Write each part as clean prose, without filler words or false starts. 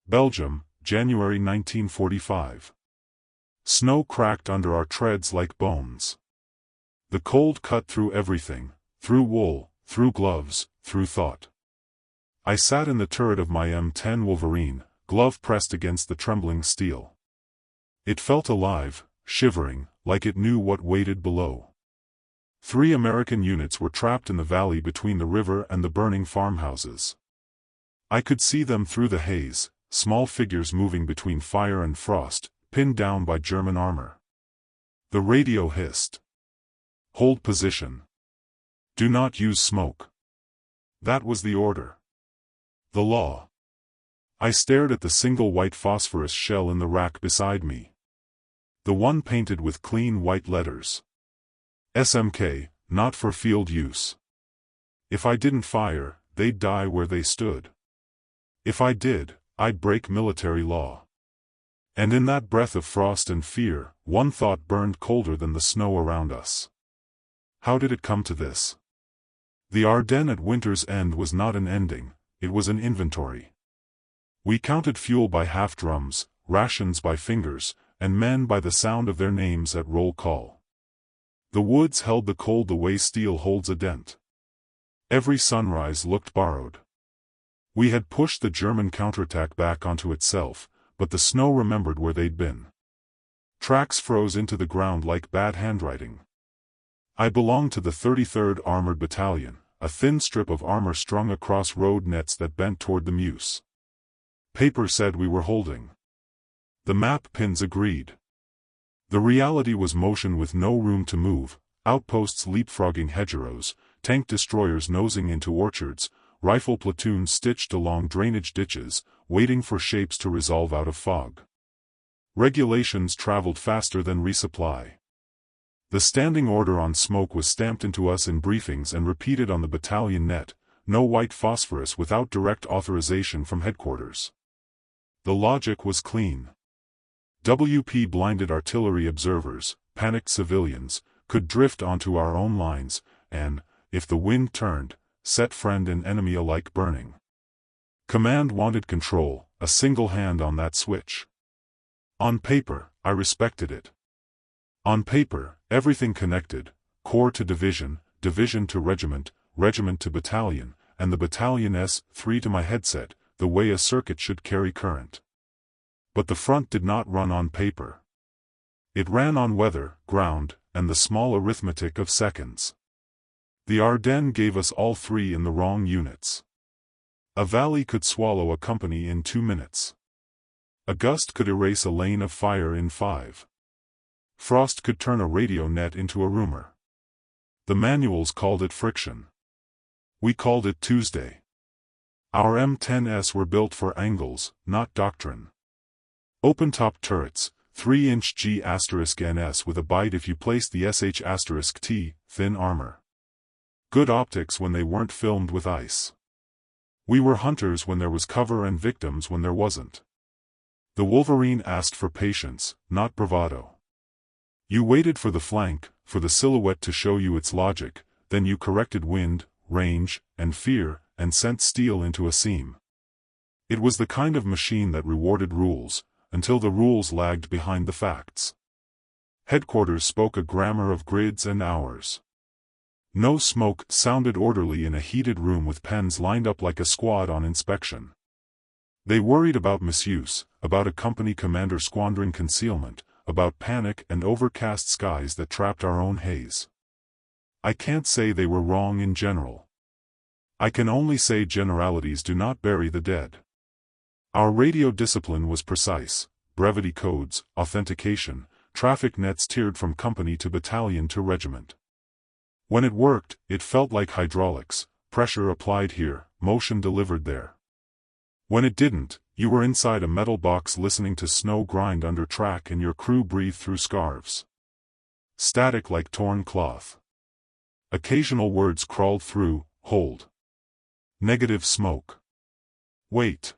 Belgium, January 1945. Snow cracked under our treads like bones. The cold cut through everything, through wool, through gloves, through thought. I sat in the turret of my M10 Wolverine, glove pressed against the trembling steel. It felt alive, shivering, like it knew what waited below. 3 American units were trapped in the valley between the river and the burning farmhouses. I could see them through the haze, small figures moving between fire and frost, pinned down by German armor. The radio hissed. "Hold position. Do not use smoke." That was the order. The law. I stared at the single white phosphorus shell in the rack beside me. The one painted with clean white letters. SMK, not for field use. If I didn't fire, they'd die where they stood. If I did, I'd break military law. And in that breath of frost and fear, one thought burned colder than the snow around us. How did it come to this? The Ardennes at winter's end was not an ending, it was an inventory. We counted fuel by half-drums, rations by fingers, and men by the sound of their names at roll call. The woods held the cold the way steel holds a dent. Every sunrise looked borrowed. We had pushed the German counterattack back onto itself, but the snow remembered where they'd been. Tracks froze into the ground like bad handwriting. I belonged to the 33rd Armored Battalion, a thin strip of armor strung across road nets that bent toward the Meuse. Paper said we were holding. The map pins agreed. The reality was motion with no room to move, outposts leapfrogging hedgerows, tank destroyers nosing into orchards, rifle platoons stitched along drainage ditches, waiting for shapes to resolve out of fog. Regulations traveled faster than resupply. The standing order on smoke was stamped into us in briefings and repeated on the battalion net, no white phosphorus without direct authorization from headquarters. The logic was clean. WP blinded artillery observers, panicked civilians, could drift onto our own lines, and, if the wind turned, set friend and enemy alike burning. Command wanted control, a single hand on that switch. On paper, I respected it. On paper, everything connected, corps to division, division to regiment, regiment to battalion, and the battalion S3 to my headset, the way a circuit should carry current. But the front did not run on paper. It ran on weather, ground, and the small arithmetic of seconds. The Ardennes gave us all 3 in the wrong units. A valley could swallow a company in 2 minutes. A gust could erase a lane of fire in 5. Frost could turn a radio net into a rumor. The manuals called it friction. We called it Tuesday. Our M10s were built for angles, not doctrine. Open-top turrets, 3-inch G*NS with a bite if you placed the SH*T, thin armor. Good optics when they weren't filmed with ice. We were hunters when there was cover and victims when there wasn't. The Wolverine asked for patience, not bravado. You waited for the flank, for the silhouette to show you its logic, then you corrected wind, range, and fear, and sent steel into a seam. It was the kind of machine that rewarded rules, until the rules lagged behind the facts. Headquarters spoke a grammar of grids and hours. No smoke sounded orderly in a heated room with pens lined up like a squad on inspection. They worried about misuse, about a company commander squandering concealment, about panic and overcast skies that trapped our own haze. I can't say they were wrong in general. I can only say generalities do not bury the dead. Our radio discipline was precise, brevity codes, authentication, traffic nets tiered from company to battalion to regiment. When it worked, it felt like hydraulics, pressure applied here, motion delivered there. When it didn't, you were inside a metal box listening to snow grind under track and your crew breathe through scarves. Static like torn cloth. Occasional words crawled through, hold. Negative smoke. Wait.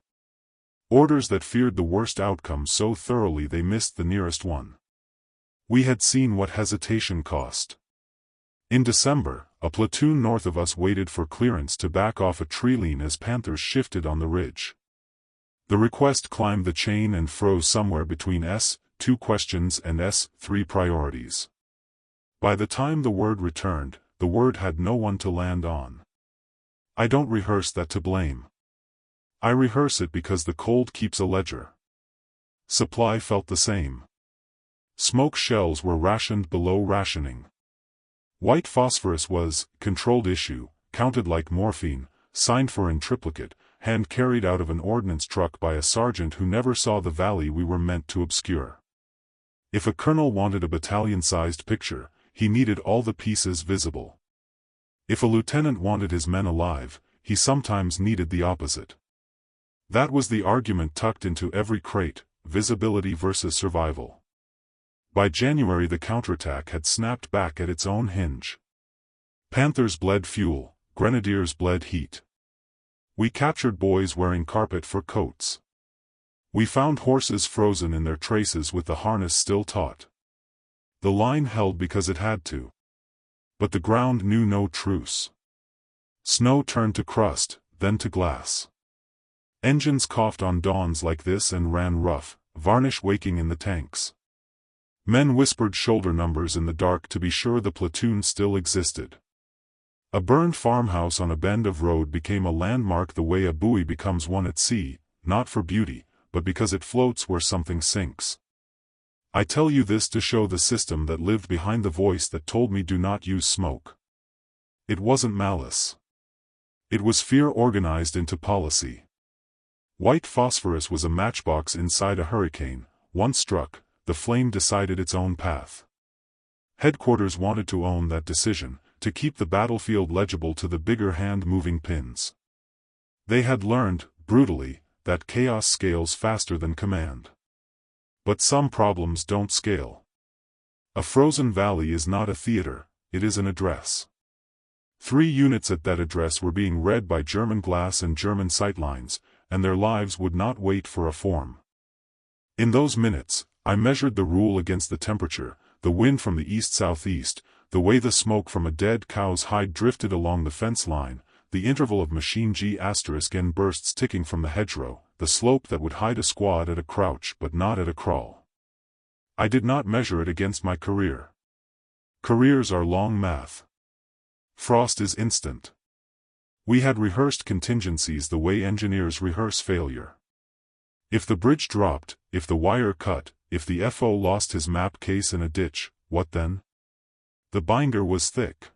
Orders that feared the worst outcome so thoroughly they missed the nearest one. We had seen what hesitation cost. In December, a platoon north of us waited for clearance to back off a tree line as Panthers shifted on the ridge. The request climbed the chain and froze somewhere between S2 questions and S3 priorities. By the time the word returned, the word had no one to land on. I don't rehearse that to blame. I rehearse it because the cold keeps a ledger. Supply felt the same. Smoke shells were rationed below rationing. White phosphorus was, controlled issue, counted like morphine, signed for in triplicate, hand-carried out of an ordnance truck by a sergeant who never saw the valley we were meant to obscure. If a colonel wanted a battalion-sized picture, he needed all the pieces visible. If a lieutenant wanted his men alive, he sometimes needed the opposite. That was the argument tucked into every crate, visibility versus survival. By January the counterattack had snapped back at its own hinge. Panthers bled fuel, grenadiers bled heat. We captured boys wearing carpet for coats. We found horses frozen in their traces with the harness still taut. The line held because it had to. But the ground knew no truce. Snow turned to crust, then to glass. Engines coughed on dawns like this and ran rough, varnish waking in the tanks. Men whispered shoulder numbers in the dark to be sure the platoon still existed. A burned farmhouse on a bend of road became a landmark the way a buoy becomes one at sea, not for beauty, but because it floats where something sinks. I tell you this to show the system that lived behind the voice that told me do not use smoke. It wasn't malice. It was fear organized into policy. White phosphorus was a matchbox inside a hurricane. Once struck, the flame decided its own path. Headquarters wanted to own that decision, to keep the battlefield legible to the bigger hand-moving pins. They had learned, brutally, that chaos scales faster than command. But some problems don't scale. A frozen valley is not a theater, it is an address. 3 units at that address were being read by German glass and German sightlines, and their lives would not wait for a form. In those minutes, I measured the rule against the temperature, the wind from the east-southeast, the way the smoke from a dead cow's hide drifted along the fence line, the interval of machine G*N bursts ticking from the hedgerow, the slope that would hide a squad at a crouch but not at a crawl. I did not measure it against my career. Careers are long math. Frost is instant. We had rehearsed contingencies the way engineers rehearse failure. If the bridge dropped, if the wire cut, if the FO lost his map case in a ditch, what then? The binder was thick.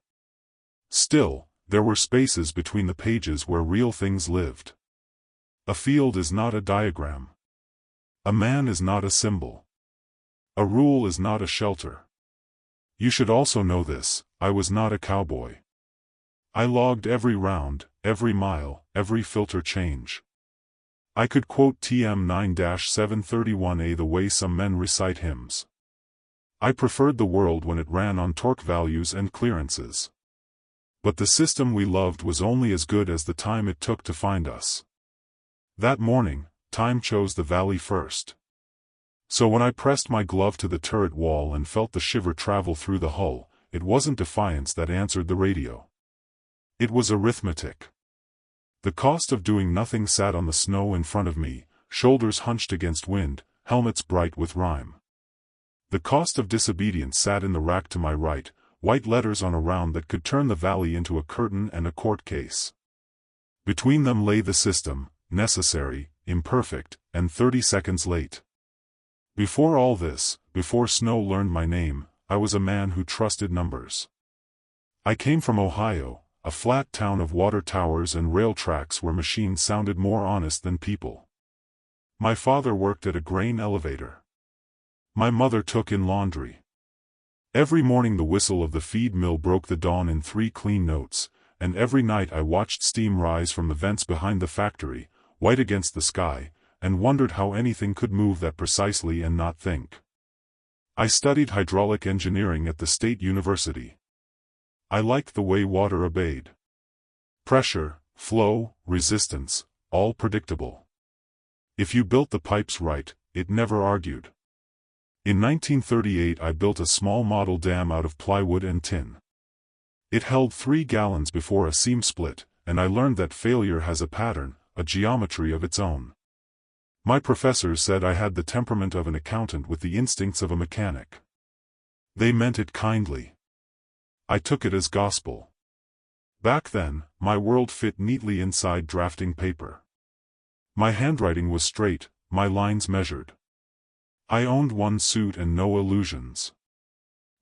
Still, there were spaces between the pages where real things lived. A field is not a diagram. A man is not a symbol. A rule is not a shelter. You should also know this, I was not a cowboy. I logged every round, every mile, every filter change. I could quote TM 9-731A the way some men recite hymns. I preferred the world when it ran on torque values and clearances. But the system we loved was only as good as the time it took to find us. That morning, time chose the valley first. So when I pressed my glove to the turret wall and felt the shiver travel through the hull, it wasn't defiance that answered the radio. It was arithmetic. The cost of doing nothing sat on the snow in front of me, shoulders hunched against wind, helmets bright with rime. The cost of disobedience sat in the rack to my right, white letters on a round that could turn the valley into a curtain and a court case. Between them lay the system, necessary, imperfect, and 30 seconds late. Before all this, before Snow learned my name, I was a man who trusted numbers. I came from Ohio, a flat town of water towers and rail tracks where machines sounded more honest than people. My father worked at a grain elevator. My mother took in laundry. Every morning the whistle of the feed mill broke the dawn in 3 clean notes, and every night I watched steam rise from the vents behind the factory, white against the sky, and wondered how anything could move that precisely and not think. I studied hydraulic engineering at the State University. I liked the way water obeyed. Pressure, flow, resistance, all predictable. If you built the pipes right, it never argued. In 1938 I built a small model dam out of plywood and tin. It held 3 gallons before a seam split, and I learned that failure has a pattern, a geometry of its own. My professors said I had the temperament of an accountant with the instincts of a mechanic. They meant it kindly. I took it as gospel. Back then, my world fit neatly inside drafting paper. My handwriting was straight, my lines measured. I owned one suit and no illusions.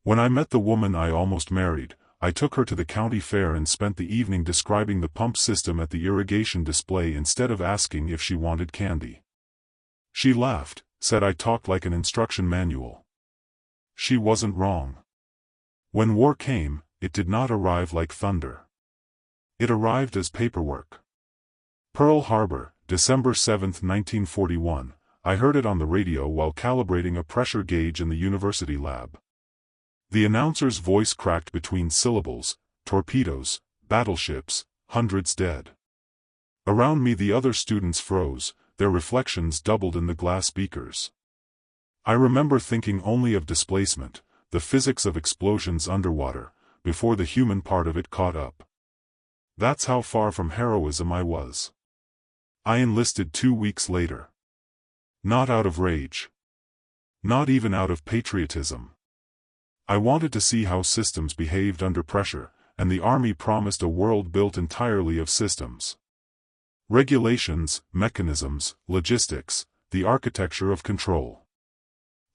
When I met the woman I almost married, I took her to the county fair and spent the evening describing the pump system at the irrigation display instead of asking if she wanted candy. She laughed, said I talked like an instruction manual. She wasn't wrong. When war came, it did not arrive like thunder. It arrived as paperwork. Pearl Harbor, December 7, 1941, I heard it on the radio while calibrating a pressure gauge in the university lab. The announcer's voice cracked between syllables: torpedoes, battleships, hundreds dead. Around me the other students froze, their reflections doubled in the glass beakers. I remember thinking only of displacement, the physics of explosions underwater, before the human part of it caught up. That's how far from heroism I was. I enlisted 2 weeks later. Not out of rage. Not even out of patriotism. I wanted to see how systems behaved under pressure, and the Army promised a world built entirely of systems. Regulations, mechanisms, logistics, the architecture of control.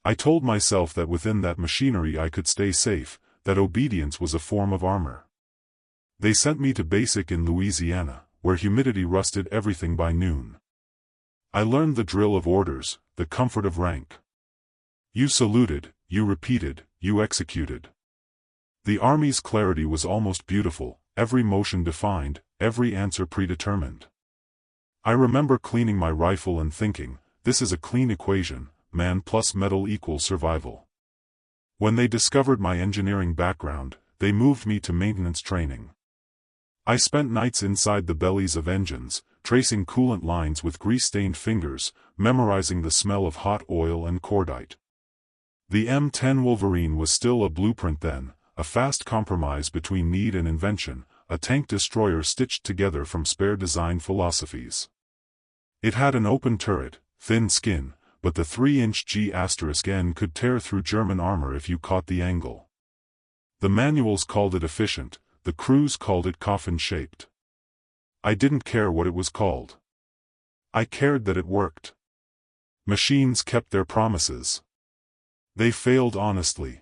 I told myself that within that machinery I could stay safe, that obedience was a form of armor. They sent me to basic in Louisiana, where humidity rusted everything by noon. I learned the drill of orders, the comfort of rank. You saluted, you repeated, you executed. The Army's clarity was almost beautiful, every motion defined, every answer predetermined. I remember cleaning my rifle and thinking, this is a clean equation, man plus metal equals survival. When they discovered my engineering background, they moved me to maintenance training. I spent nights inside the bellies of engines, tracing coolant lines with grease-stained fingers, memorizing the smell of hot oil and cordite. The M10 Wolverine was still a blueprint then, a fast compromise between need and invention, a tank destroyer stitched together from spare design philosophies. It had an open turret, thin skin, but the 3-inch G*N could tear through German armor if you caught the angle. The manuals called it efficient, the crews called it coffin-shaped. I didn't care what it was called. I cared that it worked. Machines kept their promises. They failed honestly.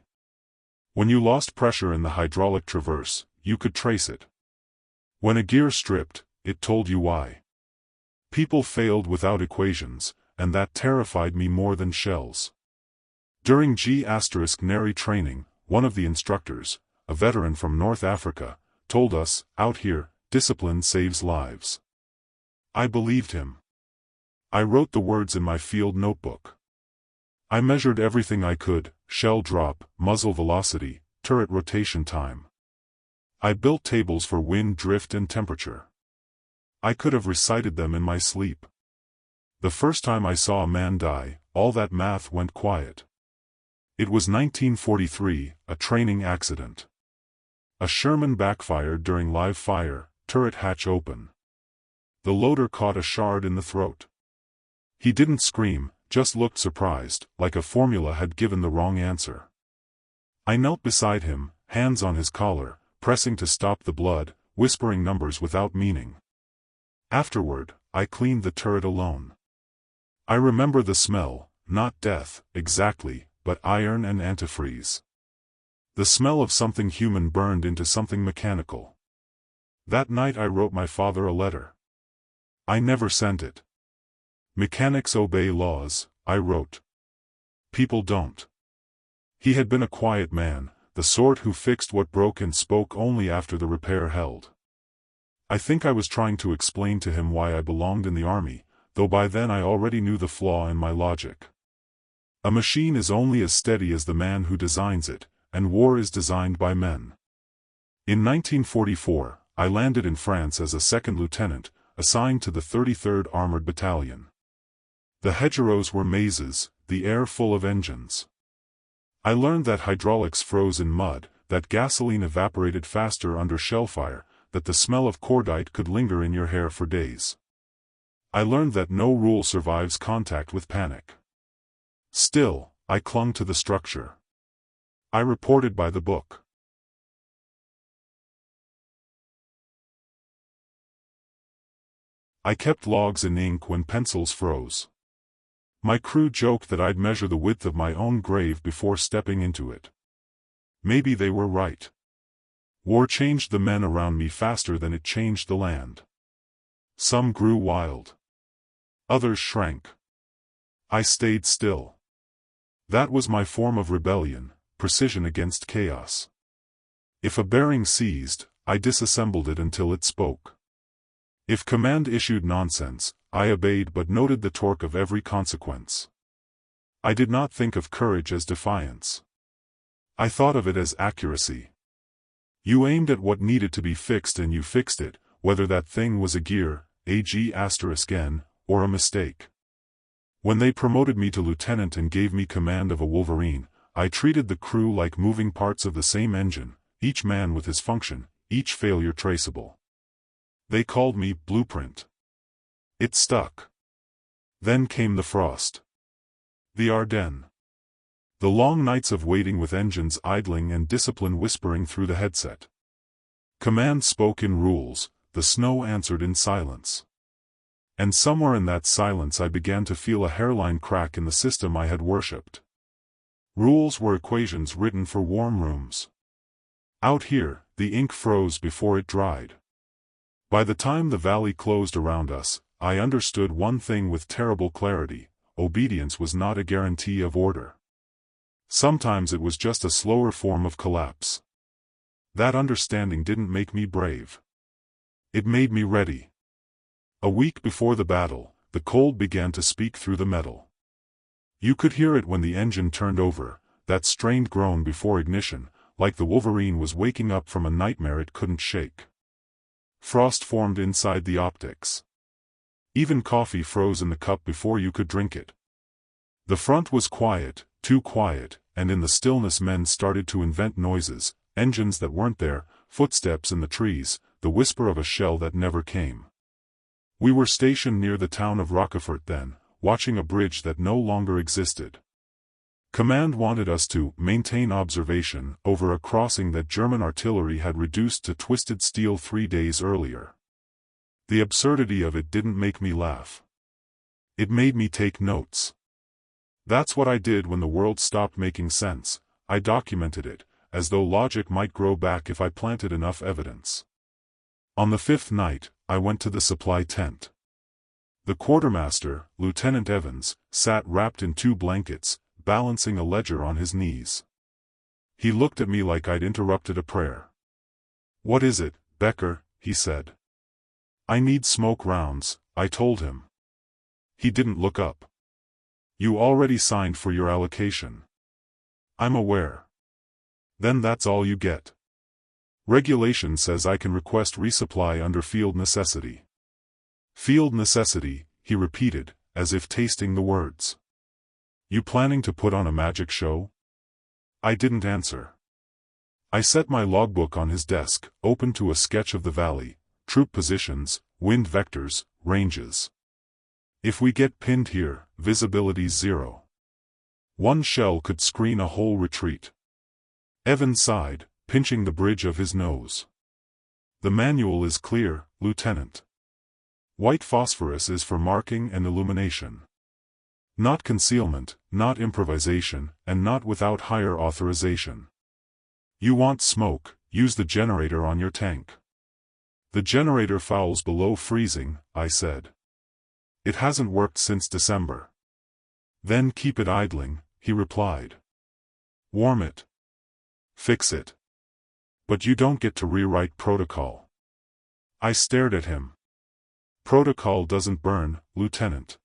When you lost pressure in the hydraulic traverse, you could trace it. When a gear stripped, it told you why. People failed without equations, and that terrified me more than shells. During G*Nary training, one of the instructors, a veteran from North Africa, told us, out here, discipline saves lives. I believed him. I wrote the words in my field notebook. I measured everything I could: shell drop, muzzle velocity, turret rotation time. I built tables for wind drift and temperature. I could have recited them in my sleep. The first time I saw a man die, all that math went quiet. It was 1943, a training accident. A Sherman backfired during live fire, turret hatch open. The loader caught a shard in the throat. He didn't scream, just looked surprised, like a formula had given the wrong answer. I knelt beside him, hands on his collar, pressing to stop the blood, whispering numbers without meaning. Afterward, I cleaned the turret alone. I remember the smell, not death, exactly, but iron and antifreeze. The smell of something human burned into something mechanical. That night I wrote my father a letter. I never sent it. Mechanics obey laws, I wrote. People don't. He had been a quiet man, the sort who fixed what broke and spoke only after the repair held. I think I was trying to explain to him why I belonged in the army, though by then I already knew the flaw in my logic. A machine is only as steady as the man who designs it, and war is designed by men. In 1944, I landed in France as a second lieutenant, assigned to the 33rd Armored Battalion. The hedgerows were mazes, the air full of engines. I learned that hydraulics froze in mud, that gasoline evaporated faster under shellfire, that the smell of cordite could linger in your hair for days. I learned that no rule survives contact with panic. Still, I clung to the structure. I reported by the book. I kept logs in ink when pencils froze. My crew joked that I'd measure the width of my own grave before stepping into it. Maybe they were right. War changed the men around me faster than it changed the land. Some grew wild. Others shrank. I stayed still. That was my form of rebellion, precision against chaos. If a bearing seized, I disassembled it until it spoke. If command issued nonsense, I obeyed but noted the torque of every consequence. I did not think of courage as defiance. I thought of it as accuracy. You aimed at what needed to be fixed and you fixed it, whether that thing was a gear, AG*N, or a mistake. When they promoted me to lieutenant and gave me command of a Wolverine, I treated the crew like moving parts of the same engine, each man with his function, each failure traceable. They called me Blueprint. It stuck. Then came the frost. The Ardennes. The long nights of waiting with engines idling and discipline whispering through the headset. Command spoke in rules, the snow answered in silence. And somewhere in that silence I began to feel a hairline crack in the system I had worshipped. Rules were equations written for warm rooms. Out here, the ink froze before it dried. By the time the valley closed around us, I understood one thing with terrible clarity: obedience was not a guarantee of order. Sometimes it was just a slower form of collapse. That understanding didn't make me brave. It made me ready. A week before the battle, the cold began to speak through the metal. You could hear it when the engine turned over, that strained groan before ignition, like the Wolverine was waking up from a nightmare it couldn't shake. Frost formed inside the optics. Even coffee froze in the cup before you could drink it. The front was quiet, too quiet, and in the stillness men started to invent noises, engines that weren't there, footsteps in the trees, the whisper of a shell that never came. We were stationed near the town of Rockefort then, watching a bridge that no longer existed. Command wanted us to maintain observation over a crossing that German artillery had reduced to twisted steel 3 days earlier. The absurdity of it didn't make me laugh. It made me take notes. That's what I did when the world stopped making sense. I documented it, as though logic might grow back if I planted enough evidence. On the 5th night, I went to the supply tent. The quartermaster, Lieutenant Evans, sat wrapped in 2 blankets, balancing a ledger on his knees. He looked at me like I'd interrupted a prayer. "What is it, Becker?" he said. "I need smoke rounds," I told him. He didn't look up. "You already signed for your allocation." "I'm aware." "Then that's all you get. Regulation says I can request resupply under field necessity." "Field necessity," he repeated, as if tasting the words. "You planning to put on a magic show?" I didn't answer. I set my logbook on his desk, open to a sketch of the valley, troop positions, wind vectors, ranges. If we get pinned here, visibility's 0. 1 shell could screen a whole retreat. Evans sighed, pinching the bridge of his nose. "The manual is clear, Lieutenant. White phosphorus is for marking and illumination. Not concealment, not improvisation, and not without higher authorization. You want smoke, use the generator on your tank." "The generator fouls below freezing," I said. "It hasn't worked since December." "Then keep it idling," he replied. "Warm it. Fix it. But you don't get to rewrite protocol." I stared at him. "Protocol doesn't burn, Lieutenant.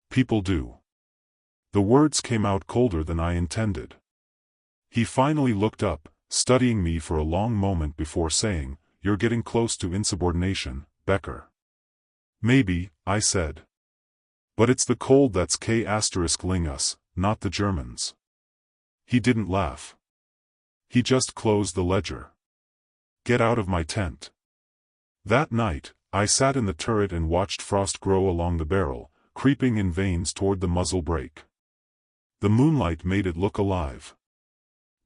People do." The words came out colder than I intended. He finally looked up, studying me for a long moment before saying, "You're getting close to insubordination, Becker." "Maybe," I said. "But it's the cold that's *ling us, not the Germans." He didn't laugh. He just closed the ledger. "Get out of my tent." That night, I sat in the turret and watched frost grow along the barrel, creeping in veins toward the muzzle brake. The moonlight made it look alive.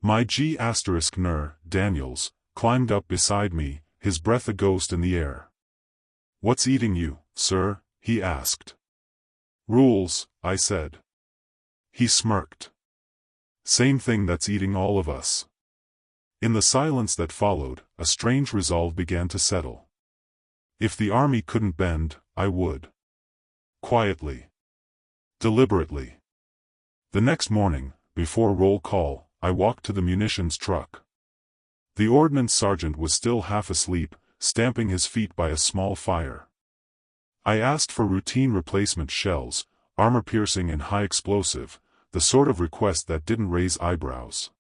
My G***ner, Daniels, climbed up beside me, his breath a ghost in the air. "What's eating you, sir?" he asked. "Rules," I said. He smirked. "Same thing that's eating all of us." In the silence that followed, a strange resolve began to settle. If the army couldn't bend, I would. Quietly. Deliberately. The next morning, before roll call, I walked to the munitions truck. The ordnance sergeant was still half asleep, stamping his feet by a small fire. I asked for routine replacement shells, armor-piercing and high-explosive, the sort of request that didn't raise eyebrows.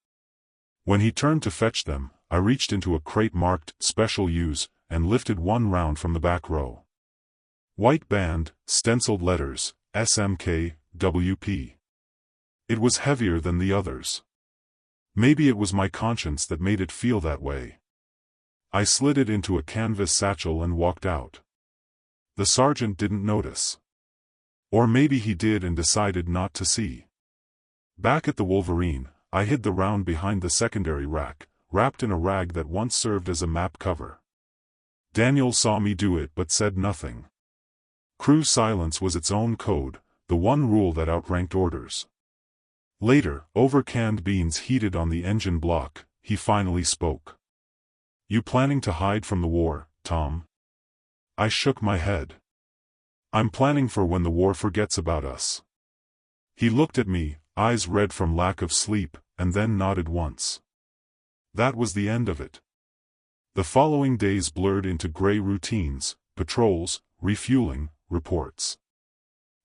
When he turned to fetch them, I reached into a crate marked Special Use, and lifted one round from the back row. White band, stenciled letters, SMK, WP. It was heavier than the others. Maybe it was my conscience that made it feel that way. I slid it into a canvas satchel and walked out. The sergeant didn't notice. Or maybe he did and decided not to see. Back at the Wolverine, I hid the round behind the secondary rack, wrapped in a rag that once served as a map cover. Daniel saw me do it but said nothing. Crew silence was its own code, the one rule that outranked orders. Later, over canned beans heated on the engine block, he finally spoke. "You planning to hide from the war, Tom?" I shook my head. "I'm planning for when the war forgets about us." He looked at me, eyes red from lack of sleep, and then nodded once. That was the end of it. The following days blurred into gray routines, patrols, refueling, reports.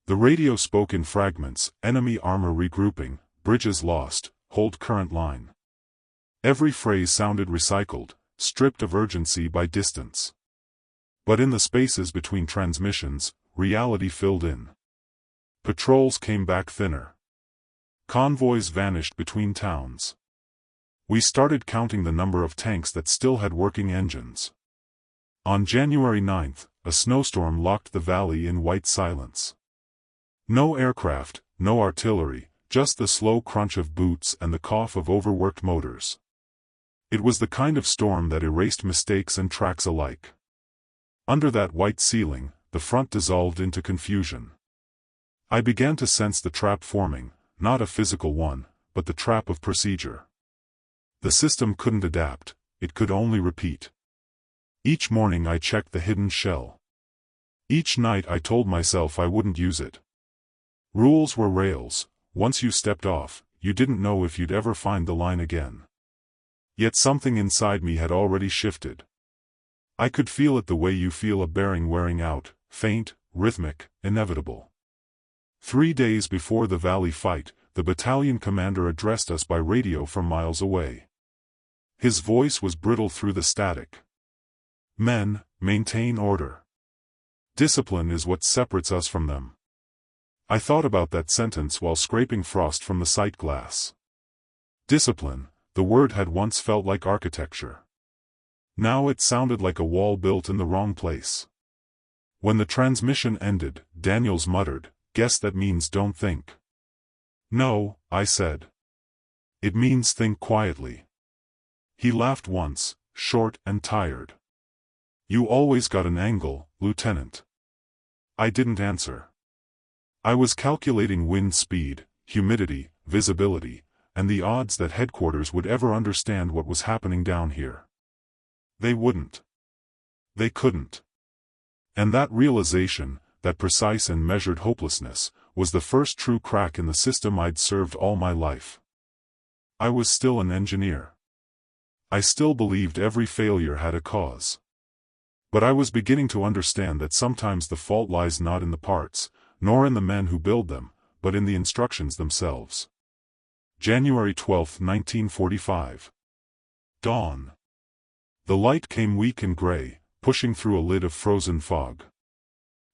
The radio spoke in fragments: enemy armor regrouping, bridges lost, hold current line. Every phrase sounded recycled, stripped of urgency by distance. But in the spaces between transmissions, reality filled in. Patrols came back thinner. Convoys vanished between towns. We started counting the number of tanks that still had working engines. On January 9th, a snowstorm locked the valley in white silence. No aircraft, no artillery, just the slow crunch of boots and the cough of overworked motors. It was the kind of storm that erased mistakes and tracks alike. Under that white ceiling, the front dissolved into confusion. I began to sense the trap forming, not a physical one, but the trap of procedure. The system couldn't adapt, it could only repeat. Each morning I checked the hidden shell. Each night I told myself I wouldn't use it. Rules were rails. Once you stepped off, you didn't know if you'd ever find the line again. Yet something inside me had already shifted. I could feel it the way you feel a bearing wearing out, faint, rhythmic, inevitable. 3 days before the Valley fight, the battalion commander addressed us by radio from miles away. His voice was brittle through the static. "Men, maintain order. Discipline is what separates us from them." I thought about that sentence while scraping frost from the sight glass. Discipline, the word had once felt like architecture. Now it sounded like a wall built in the wrong place. When the transmission ended, Daniels muttered, "Guess that means don't think." "No," I said. "It means think quietly." He laughed once, short and tired. "You always got an angle, Lieutenant." I didn't answer. I was calculating wind speed, humidity, visibility, and the odds that headquarters would ever understand what was happening down here. They wouldn't. They couldn't. And that realization, that precise and measured hopelessness, was the first true crack in the system I'd served all my life. I was still an engineer. I still believed every failure had a cause. But I was beginning to understand that sometimes the fault lies not in the parts, nor in the men who build them, but in the instructions themselves. January 12, 1945. Dawn. The light came weak and gray, pushing through a lid of frozen fog.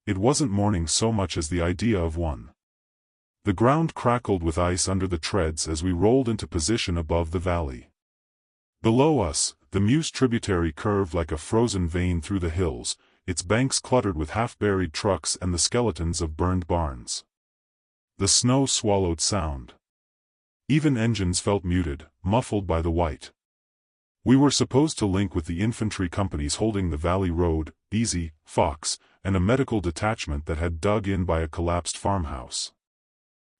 It wasn't morning so much as the idea of one. The ground crackled with ice under the treads as we rolled into position above the valley. Below us, the Meuse tributary curved like a frozen vein through the hills, its banks cluttered with half-buried trucks and the skeletons of burned barns. The snow swallowed sound. Even engines felt muted, muffled by the white. We were supposed to link with the infantry companies holding the Valley Road, Easy, Fox, and a medical detachment that had dug in by a collapsed farmhouse.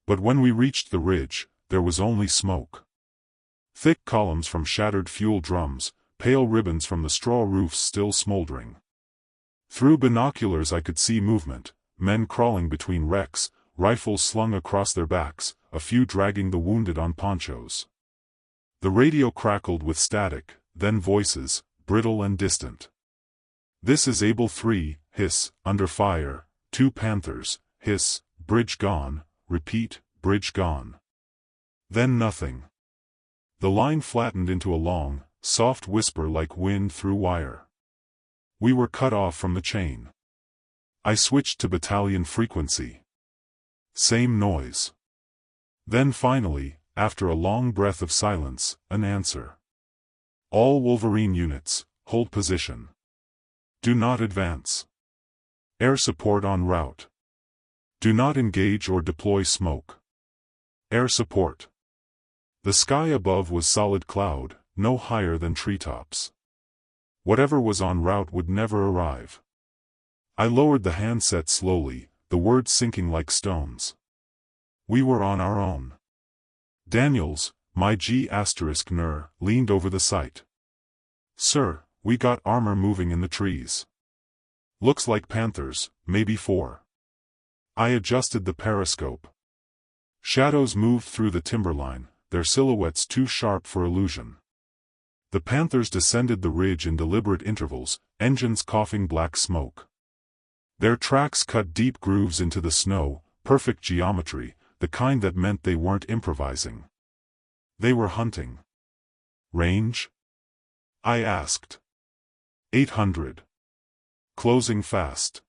But when we reached the ridge, there was only smoke. Thick columns from shattered fuel drums, pale ribbons from the straw roofs still smoldering. Through binoculars I could see movement, men crawling between wrecks, rifles slung across their backs, a few dragging the wounded on ponchos. The radio crackled with static, then voices, brittle and distant. "This is Able 3, hiss, under fire, 2 Panthers, hiss, bridge gone, repeat, bridge gone." Then nothing. The line flattened into a long, soft whisper like wind through wire. We were cut off from the chain. I switched to battalion frequency. Same noise. Then finally, after a long breath of silence, an answer. "All Wolverine units, hold position. Do not advance. Air support en route. Do not engage or deploy smoke. Air support." The sky above was solid cloud, no higher than treetops. Whatever was en route would never arrive. I lowered the handset slowly, the words sinking like stones. We were on our own. Daniels, my G***ner, leaned over the sight. "Sir, we got armor moving in the trees. Looks like Panthers, maybe 4. I adjusted the periscope. Shadows moved through the timberline, their silhouettes too sharp for illusion. The Panthers descended the ridge in deliberate intervals, engines coughing black smoke. Their tracks cut deep grooves into the snow, perfect geometry, the kind that meant they weren't improvising. They were hunting. "Range?" I asked. 800. Closing fast.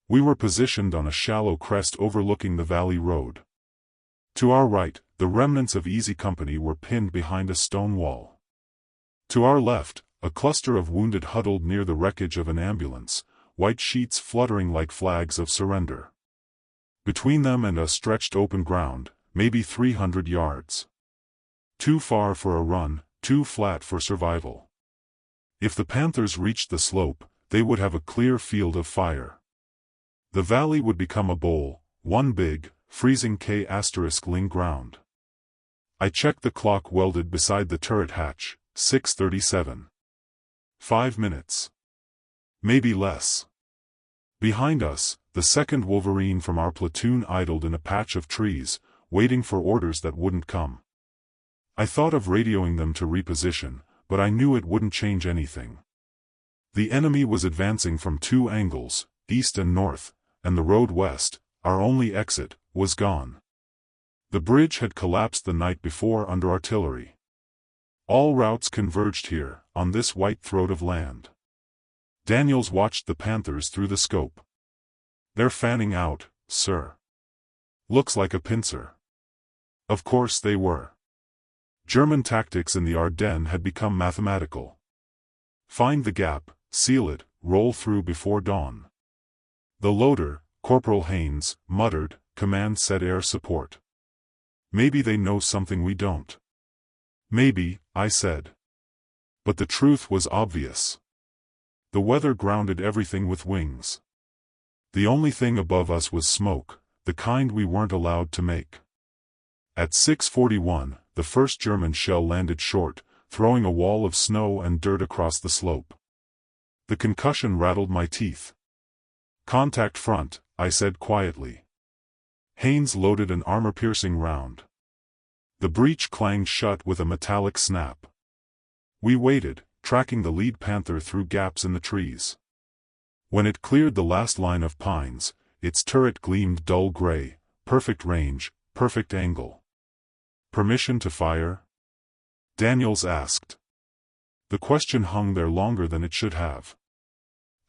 We were positioned on a shallow crest overlooking the Valley Road. To our right, the remnants of Easy Company were pinned behind a stone wall. To our left, a cluster of wounded huddled near the wreckage of an ambulance, white sheets fluttering like flags of surrender. Between them and us stretched open ground, maybe 300 yards. Too far for a run, too flat for survival. If the Panthers reached the slope, they would have a clear field of fire. The valley would become a bowl, one big, freezing K***ling ground. I checked the clock welded beside the turret hatch, 6:37. 5 minutes. Maybe less. Behind us, the second Wolverine from our platoon idled in a patch of trees, waiting for orders that wouldn't come. I thought of radioing them to reposition, but I knew it wouldn't change anything. The enemy was advancing from 2 angles, east and north, and the road west, our only exit, was gone. The bridge had collapsed the night before under artillery. All routes converged here, on this white throat of land. Daniels watched the Panthers through the scope. "They're fanning out, sir. Looks like a pincer." Of course they were. German tactics in the Ardennes had become mathematical. Find the gap, seal it, roll through before dawn. The loader, Corporal Haynes, muttered, "Command said air support. Maybe they know something we don't." "Maybe," I said. But the truth was obvious. The weather grounded everything with wings. The only thing above us was smoke, the kind we weren't allowed to make. At 6:41, the first German shell landed short, throwing a wall of snow and dirt across the slope. The concussion rattled my teeth. "Contact front," I said quietly. Haynes loaded an armor-piercing round. The breech clanged shut with a metallic snap. We waited, tracking the lead Panther through gaps in the trees. When it cleared the last line of pines, its turret gleamed dull gray, perfect range, perfect angle. "Permission to fire?" Daniels asked. The question hung there longer than it should have.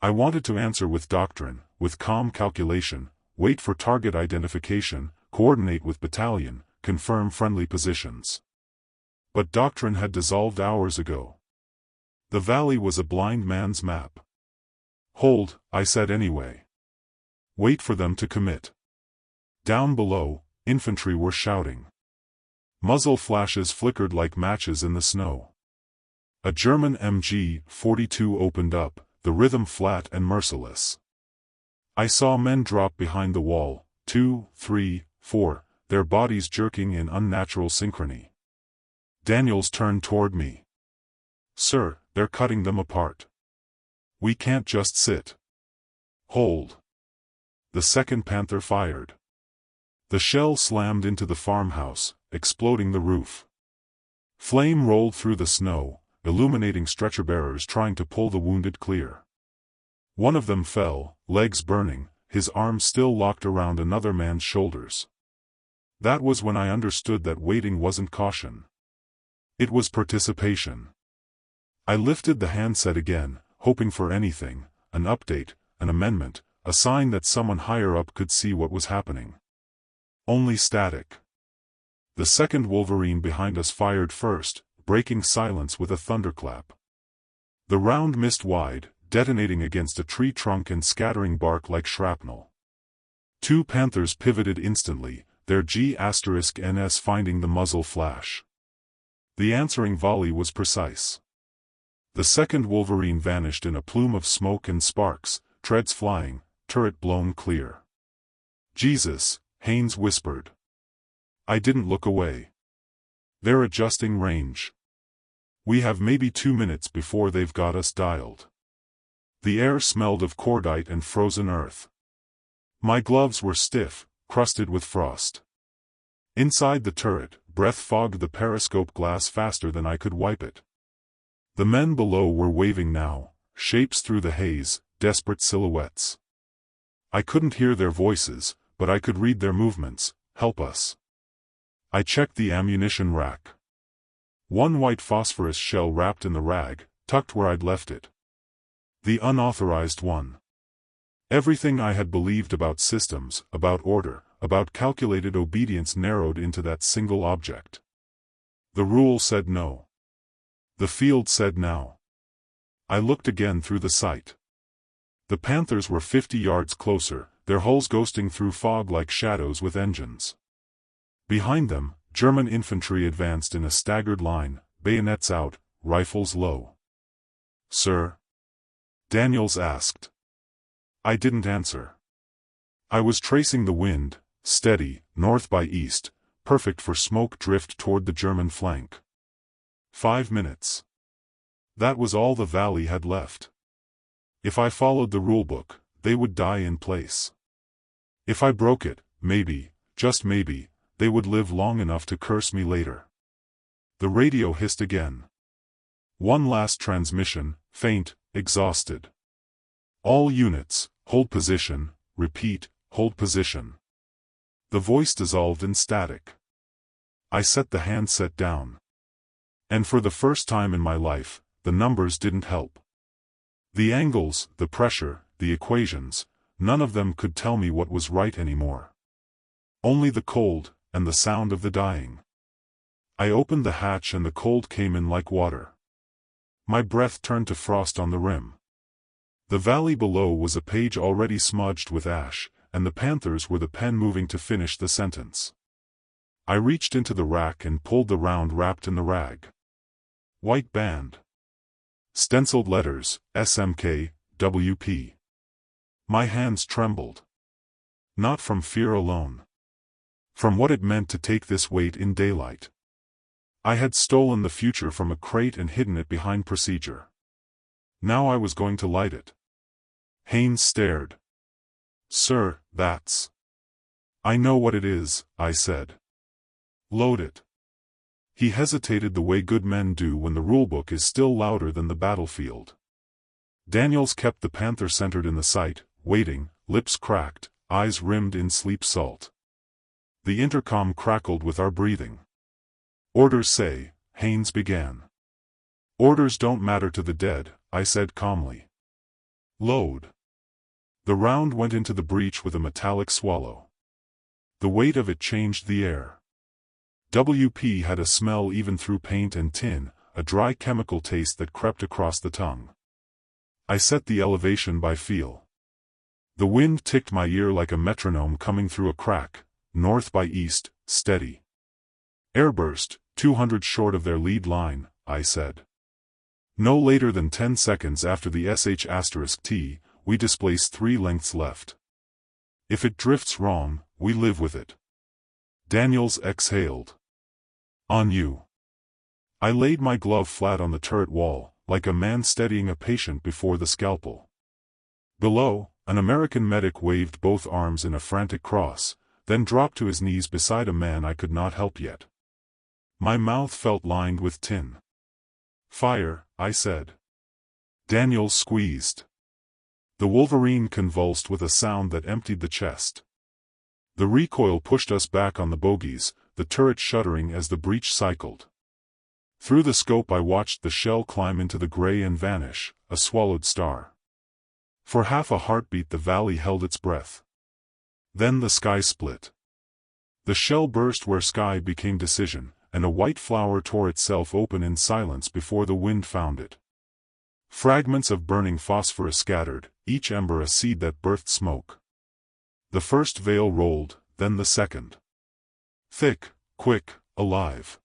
I wanted to answer with doctrine, with calm calculation, wait for target identification, coordinate with battalion, confirm friendly positions. But doctrine had dissolved hours ago. The valley was a blind man's map. Hold, I said anyway. Wait for them to commit. Down below, infantry were shouting. Muzzle flashes flickered like matches in the snow. A German MG-42 opened up, the rhythm flat and merciless. I saw men drop behind the wall, 2, 3, 4, their bodies jerking in unnatural synchrony. Daniels turned toward me. Sir, they're cutting them apart. We can't just sit. Hold. The second Panther fired. The shell slammed into the farmhouse, exploding the roof. Flame rolled through the snow, illuminating stretcher-bearers trying to pull the wounded clear. One of them fell, legs burning, his arms still locked around another man's shoulders. That was when I understood that waiting wasn't caution. It was participation. I lifted the handset again, hoping for anything, an update, an amendment, a sign that someone higher up could see what was happening. Only static. The second Wolverine behind us fired first, breaking silence with a thunderclap. The round missed wide, detonating against a tree trunk and scattering bark like shrapnel. Two Panthers pivoted instantly, their G*NS finding the muzzle flash. The answering volley was precise. The second Wolverine vanished in a plume of smoke and sparks, treads flying, turret blown clear. Jesus, Haynes whispered. I didn't look away. They're adjusting range. We have maybe 2 minutes before they've got us dialed. The air smelled of cordite and frozen earth. My gloves were stiff, crusted with frost. Inside the turret, breath fogged the periscope glass faster than I could wipe it. The men below were waving now, shapes through the haze, desperate silhouettes. I couldn't hear their voices, but I could read their movements. Help us. I checked the ammunition rack. One white phosphorus shell wrapped in the rag, tucked where I'd left it. The unauthorized one. Everything I had believed about systems, about order, about calculated obedience narrowed into that single object. The rule said no. The field said now. I looked again through the sight. The Panthers were 50 yards closer, their hulls ghosting through fog like shadows with engines. Behind them, German infantry advanced in a staggered line, bayonets out, rifles low. Sir? Daniels asked. I didn't answer. I was tracing the wind, steady, north by east, perfect for smoke drift toward the German flank. 5 minutes. That was all the valley had left. If I followed the rulebook, they would die in place. If I broke it, maybe, just maybe, they would live long enough to curse me later. The radio hissed again. One last transmission, faint, exhausted. All units, hold position, repeat, hold position. The voice dissolved in static. I set the handset down. And for the first time in my life, the numbers didn't help. The angles, the pressure, the equations, none of them could tell me what was right anymore. Only the cold, and the sound of the dying. I opened the hatch and the cold came in like water. My breath turned to frost on the rim. The valley below was a page already smudged with ash, and the Panthers were the pen moving to finish the sentence. I reached into the rack and pulled the round wrapped in the rag. White band. Stenciled letters, SMK, WP. My hands trembled. Not from fear alone. From what it meant to take this weight in daylight. I had stolen the future from a crate and hidden it behind procedure. Now I was going to light it. Haynes stared. Sir, that's... I know what it is, I said. Load it. He hesitated the way good men do when the rulebook is still louder than the battlefield. Daniels kept the Panther centered in the sight, waiting, lips cracked, eyes rimmed in sleep salt. The intercom crackled with our breathing. Orders say, Haynes began. Orders don't matter to the dead, I said calmly. Load. The round went into the breech with a metallic swallow. The weight of it changed the air. WP had a smell even through paint and tin, a dry chemical taste that crept across the tongue. I set the elevation by feel. The wind ticked my ear like a metronome coming through a crack, north by east, steady. Airburst, 200 short of their lead line, I said. No later than 10 seconds after the sh*T, we displace 3 lengths left. If it drifts wrong, we live with it. Daniels exhaled. On you. I laid my glove flat on the turret wall, like a man steadying a patient before the scalpel. Below, an American medic waved both arms in a frantic cross, then dropped to his knees beside a man I could not help yet. My mouth felt lined with tin. Fire, I said. Daniels squeezed. The Wolverine convulsed with a sound that emptied the chest. The recoil pushed us back on the bogies, the turret shuddering as the breach cycled. Through the scope I watched the shell climb into the gray and vanish, a swallowed star. For half a heartbeat the valley held its breath. Then the sky split. The shell burst where sky became decision, and a white flower tore itself open in silence before the wind found it. Fragments of burning phosphorus scattered, each ember a seed that birthed smoke. The first veil rolled, then the second. Thick, quick, alive.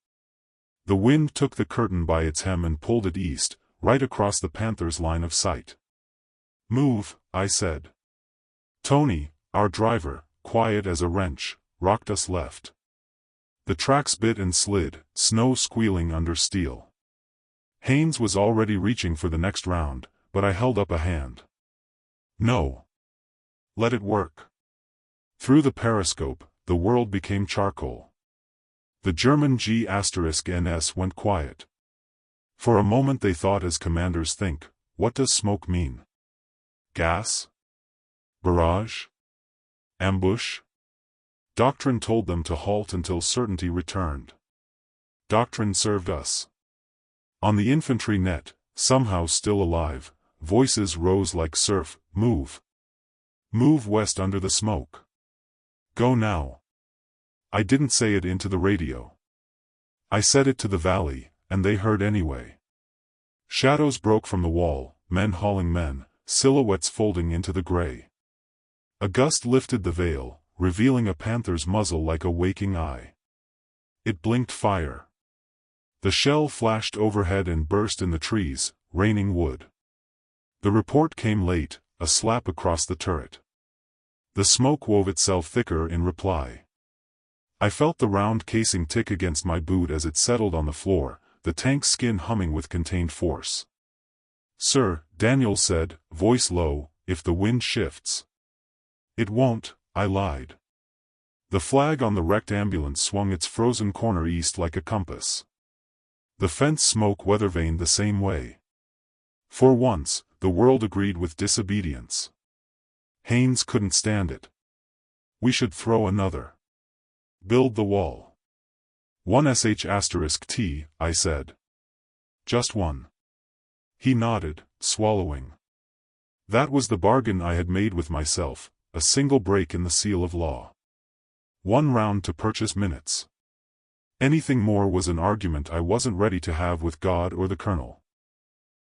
The wind took the curtain by its hem and pulled it east, right across the Panthers' line of sight. Move, I said. Tony, our driver, quiet as a wrench, rocked us left. The tracks bit and slid, snow squealing under steel. Haynes was already reaching for the next round, but I held up a hand. No. Let it work. Through the periscope, the world became charcoal. The German G*NS went quiet. For a moment they thought as commanders think, what does smoke mean? Gas? Barrage? Ambush? Doctrine told them to halt until certainty returned. Doctrine served us. On the infantry net, somehow still alive, voices rose like surf, move. Move west under the smoke. Go now. I didn't say it into the radio. I said it to the valley, and they heard anyway. Shadows broke from the wall, men hauling men, silhouettes folding into the gray. A gust lifted the veil, revealing a panther's muzzle like a waking eye. It blinked fire. The shell flashed overhead and burst in the trees, raining wood. The report came late, a slap across the turret. The smoke wove itself thicker in reply. I felt the round casing tick against my boot as it settled on the floor, the tank's skin humming with contained force. Sir, Daniels said, voice low, if the wind shifts. It won't, I lied. The flag on the wrecked ambulance swung its frozen corner east like a compass. The fence smoke weathervaned the same way. For once, the world agreed with disobedience. Haynes couldn't stand it. We should throw another. Build the wall. One sh*T, I said. Just one. He nodded, swallowing. That was the bargain I had made with myself, a single break in the seal of law. One round to purchase minutes. Anything more was an argument I wasn't ready to have with God or the colonel.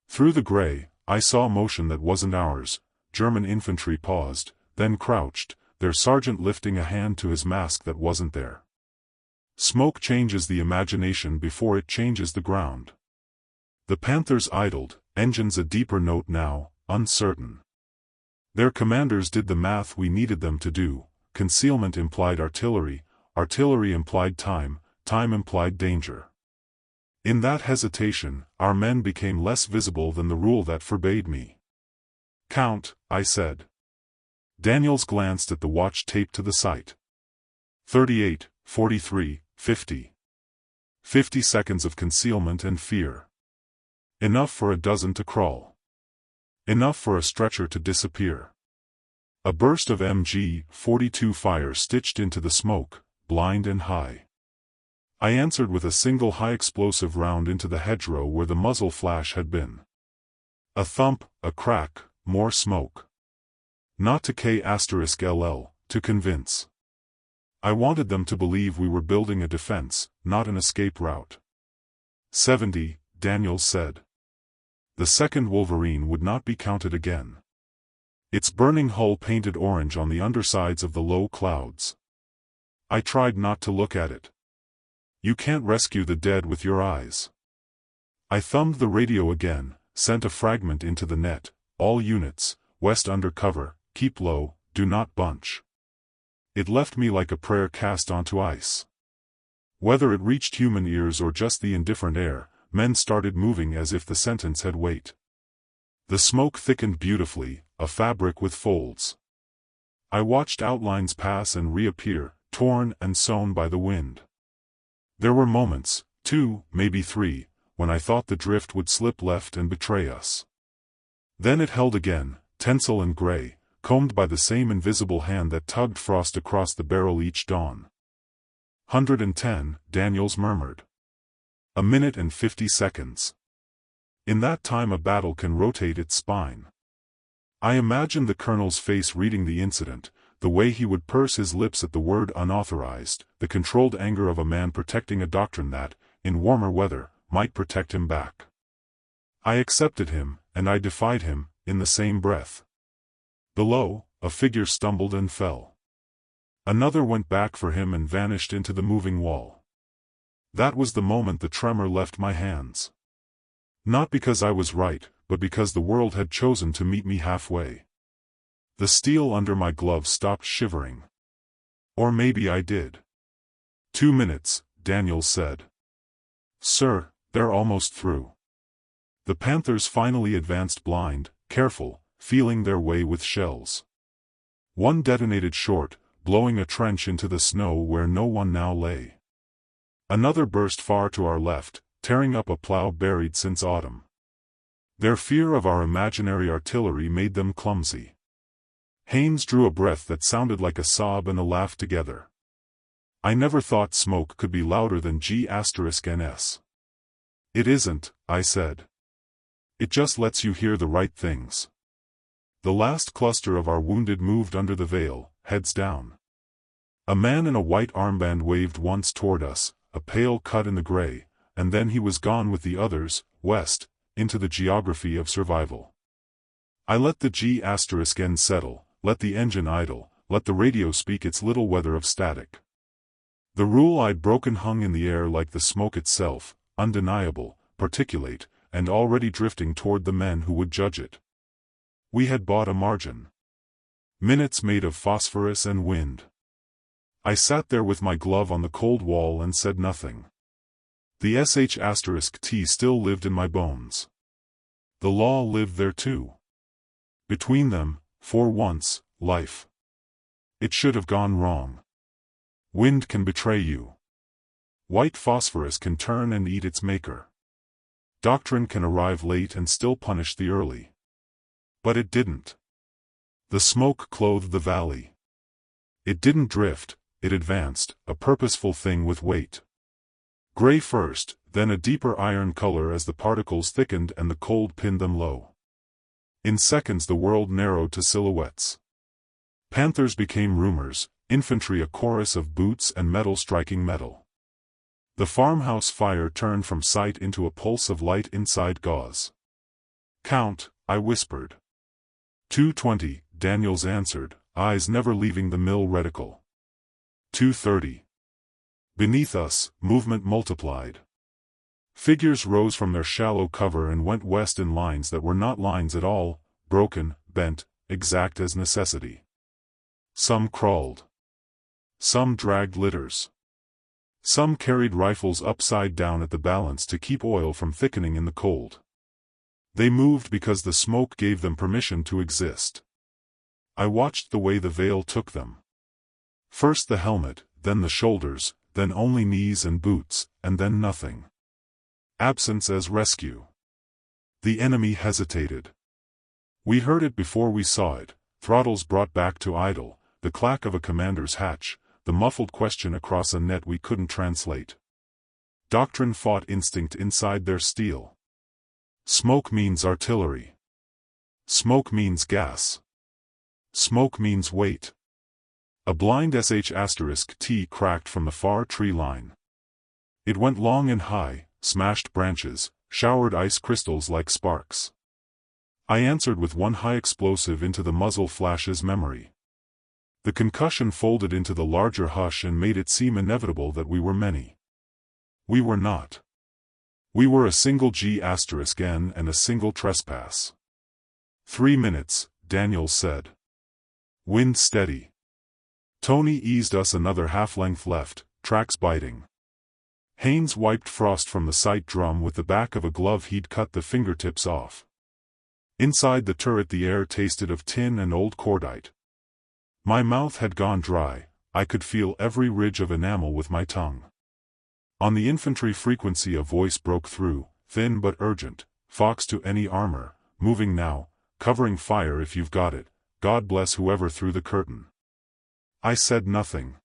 Through the gray, I saw motion that wasn't ours. German infantry paused, then crouched, their sergeant lifting a hand to his mask that wasn't there. Smoke changes the imagination before it changes the ground. The Panthers idled, engines a deeper note now, uncertain. Their commanders did the math we needed them to do. Concealment implied artillery, artillery implied time, time implied danger. In that hesitation, our men became less visible than the rule that forbade me. Count, I said. Daniels glanced at the watch taped to the sight. 38, 43, 50. 50 seconds of concealment and fear. Enough for a dozen to crawl. Enough for a stretcher to disappear. A burst of MG-42 fire stitched into the smoke, blind and high. I answered with a single high-explosive round into the hedgerow where the muzzle flash had been. A thump, a crack, more smoke. Not to K*LL, to convince. I wanted them to believe we were building a defense, not an escape route. 70, Daniels said. The second Wolverine would not be counted again. Its burning hull painted orange on the undersides of the low clouds. I tried not to look at it. You can't rescue the dead with your eyes. I thumbed the radio again, sent a fragment into the net. All units, west under cover, keep low, do not bunch. It left me like a prayer cast onto ice. Whether it reached human ears or just the indifferent air, men started moving as if the sentence had weight. The smoke thickened beautifully, a fabric with folds. I watched outlines pass and reappear, torn and sewn by the wind. There were moments, 2, maybe 3, when I thought the drift would slip left and betray us. Then it held again, tensile and gray, combed by the same invisible hand that tugged frost across the barrel each dawn. 110, Daniels murmured. A minute and 50 seconds. In that time a battle can rotate its spine. I imagined the colonel's face reading the incident, the way he would purse his lips at the word unauthorized, the controlled anger of a man protecting a doctrine that, in warmer weather, might protect him back. I accepted him, and I defied him, in the same breath. Below, a figure stumbled and fell. Another went back for him and vanished into the moving wall. That was the moment the tremor left my hands. Not because I was right, but because the world had chosen to meet me halfway. The steel under my glove stopped shivering. Or maybe I did. 2 minutes, Daniels said. Sir, they're almost through. The Panthers finally advanced blind, careful, feeling their way with shells. One detonated short, blowing a trench into the snow where no one now lay. Another burst far to our left, tearing up a plow buried since autumn. Their fear of our imaginary artillery made them clumsy. Haynes drew a breath that sounded like a sob and a laugh together. I never thought smoke could be louder than G*NS. It isn't, I said. It just lets you hear the right things. The last cluster of our wounded moved under the veil, heads down. A man in a white armband waved once toward us, a pale cut in the gray, and then he was gone with the others, west, into the geography of survival. I let the G*N settle, let the engine idle, let the radio speak its little weather of static. The rule I'd broken hung in the air like the smoke itself, undeniable, particulate, and already drifting toward the men who would judge it. We had bought a margin. Minutes made of phosphorus and wind. I sat there with my glove on the cold wall and said nothing. The sh*T still lived in my bones. The law lived there too. Between them, for once, life. It should have gone wrong. Wind can betray you. White phosphorus can turn and eat its maker. Doctrine can arrive late and still punish the early. But it didn't. The smoke clothed the valley. It didn't drift, it advanced, a purposeful thing with weight. Gray first, then a deeper iron color as the particles thickened and the cold pinned them low. In seconds the world narrowed to silhouettes. Panthers became rumors, infantry a chorus of boots and metal striking metal. The farmhouse fire turned from sight into a pulse of light inside gauze. Count, I whispered. 220, Daniels answered, eyes never leaving the mill reticle. 230. Beneath us, movement multiplied. Figures rose from their shallow cover and went west in lines that were not lines at all, broken, bent, exact as necessity. Some crawled. Some dragged litters. Some carried rifles upside down at the balance to keep oil from thickening in the cold. They moved because the smoke gave them permission to exist. I watched the way the veil took them. First the helmet, then the shoulders, then only knees and boots, and then nothing. Absence as rescue. The enemy hesitated. We heard it before we saw it, throttles brought back to idle, the clack of a commander's hatch, the muffled question across a net we couldn't translate. Doctrine fought instinct inside their steel. Smoke means artillery. Smoke means gas. Smoke means weight. A blind sh*T cracked from the far tree line. It went long and high, smashed branches, showered ice crystals like sparks. I answered with one high explosive into the muzzle flash's memory. The concussion folded into the larger hush and made it seem inevitable that we were many. We were not. We were a single G*N and a single trespass. 3 minutes, Daniels said. Wind steady. Tony eased us another half-length left, tracks biting. Haynes wiped frost from the sight drum with the back of a glove he'd cut the fingertips off. Inside the turret the air tasted of tin and old cordite. My mouth had gone dry, I could feel every ridge of enamel with my tongue. On the infantry frequency a voice broke through, thin but urgent, "Fox to any armor, moving now, covering fire if you've got it, God bless whoever threw the curtain." I said nothing.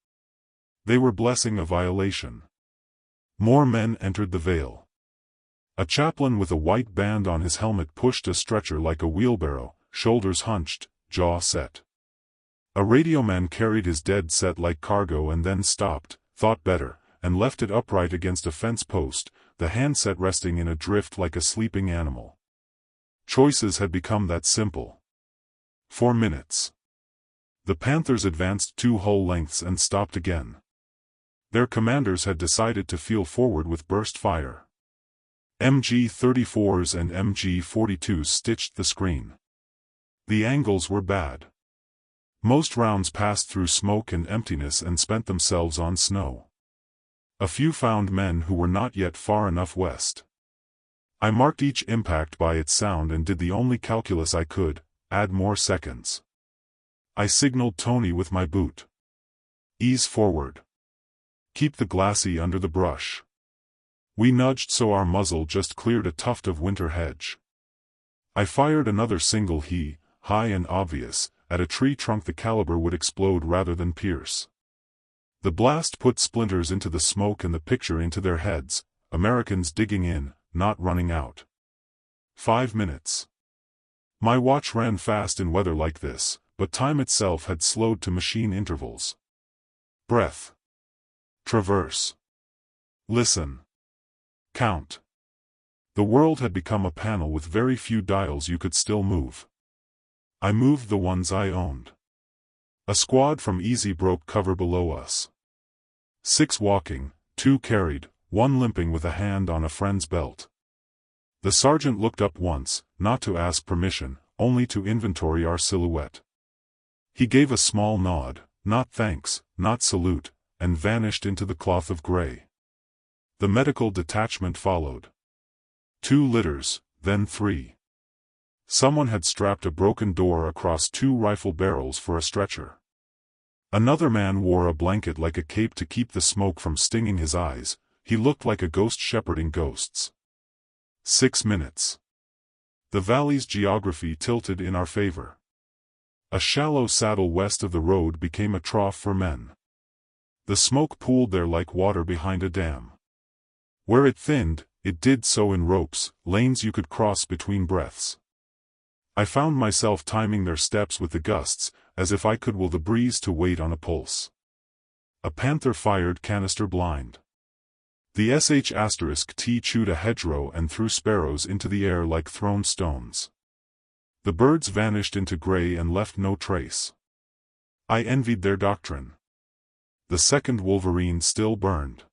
They were blessing a violation. More men entered the vale. A chaplain with a white band on his helmet pushed a stretcher like a wheelbarrow, shoulders hunched, jaw set. A radioman carried his dead set like cargo and then stopped, thought better, and left it upright against a fence post, the handset resting in a drift like a sleeping animal. Choices had become that simple. 4 minutes. The Panthers advanced 2 whole lengths and stopped again. Their commanders had decided to feel forward with burst fire. MG-34s and MG-42s stitched the screen. The angles were bad. Most rounds passed through smoke and emptiness and spent themselves on snow. A few found men who were not yet far enough west. I marked each impact by its sound and did the only calculus I could, add more seconds. I signaled Tony with my boot. Ease forward. Keep the glassy under the brush. We nudged so our muzzle just cleared a tuft of winter hedge. I fired another single high and obvious, at a tree trunk the caliber would explode rather than pierce. The blast put splinters into the smoke and the picture into their heads, Americans digging in, not running out. 5 minutes. My watch ran fast in weather like this, but time itself had slowed to machine intervals. Breath. Traverse. Listen. Count. The world had become a panel with very few dials you could still move. I moved the ones I owned. A squad from Easy broke cover below us. 6 walking, 2 carried, 1 limping with a hand on a friend's belt. The sergeant looked up once, not to ask permission, only to inventory our silhouette. He gave a small nod, not thanks, not salute, and vanished into the cloth of gray. The medical detachment followed. 2 litters, then 3. Someone had strapped a broken door across 2 rifle barrels for a stretcher. Another man wore a blanket like a cape to keep the smoke from stinging his eyes. He looked like a ghost shepherding ghosts. 6 minutes. The valley's geography tilted in our favor. A shallow saddle west of the road became a trough for men. The smoke pooled there like water behind a dam. Where it thinned, it did so in ropes, lanes you could cross between breaths. I found myself timing their steps with the gusts, as if I could will the breeze to wait on a pulse. A panther fired canister blind. The sh*T chewed a hedgerow and threw sparrows into the air like thrown stones. The birds vanished into gray and left no trace. I envied their doctrine. The second Wolverine still burned.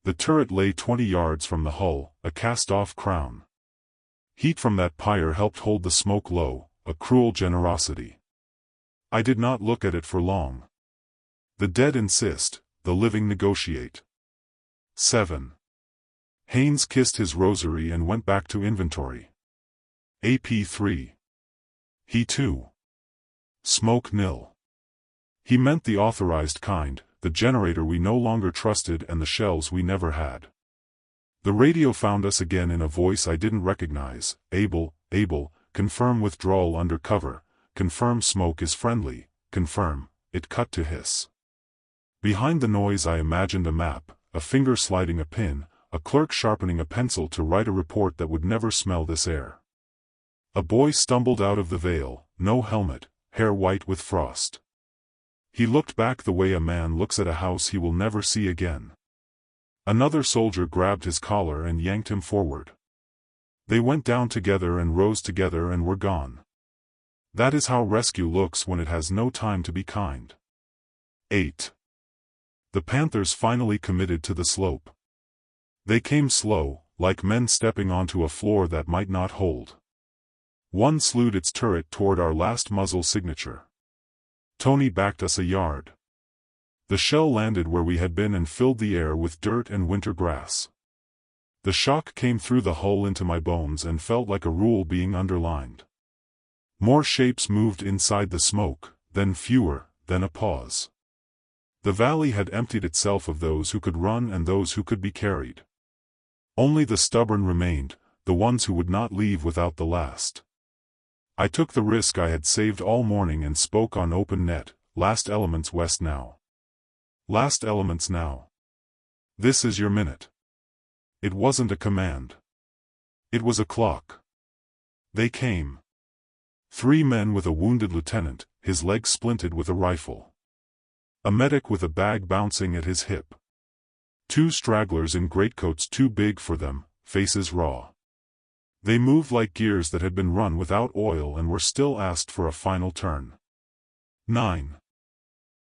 The turret lay 20 yards from the hull, a cast-off crown. Heat from that pyre helped hold the smoke low, a cruel generosity. I did not look at it for long. The dead insist, the living negotiate. 7. Haynes kissed his rosary and went back to inventory. AP3. He too. Smoke nil. He meant the authorized kind, the generator we no longer trusted and the shells we never had. The radio found us again in a voice I didn't recognize. Able, confirm withdrawal under cover, confirm smoke is friendly, confirm, it cut to hiss. Behind the noise I imagined a map, a finger sliding a pin, a clerk sharpening a pencil to write a report that would never smell this air. A boy stumbled out of the vale, no helmet, hair white with frost. He looked back the way a man looks at a house he will never see again. Another soldier grabbed his collar and yanked him forward. They went down together and rose together and were gone. That is how rescue looks when it has no time to be kind. 8. The Panthers finally committed to the slope. They came slow, like men stepping onto a floor that might not hold. One slewed its turret toward our last muzzle signature. Tony backed us a yard. The shell landed where we had been and filled the air with dirt and winter grass. The shock came through the hull into my bones and felt like a rule being underlined. More shapes moved inside the smoke, then fewer, then a pause. The valley had emptied itself of those who could run and those who could be carried. Only the stubborn remained, the ones who would not leave without the last. I took the risk I had saved all morning and spoke on open net, "Last elements west now. Last elements now. This is your minute." It wasn't a command. It was a clock. They came. 3 men with a wounded lieutenant, his leg splinted with a rifle. A medic with a bag bouncing at his hip. 2 stragglers in greatcoats too big for them, faces raw. They moved like gears that had been run without oil and were still asked for a final turn. 9.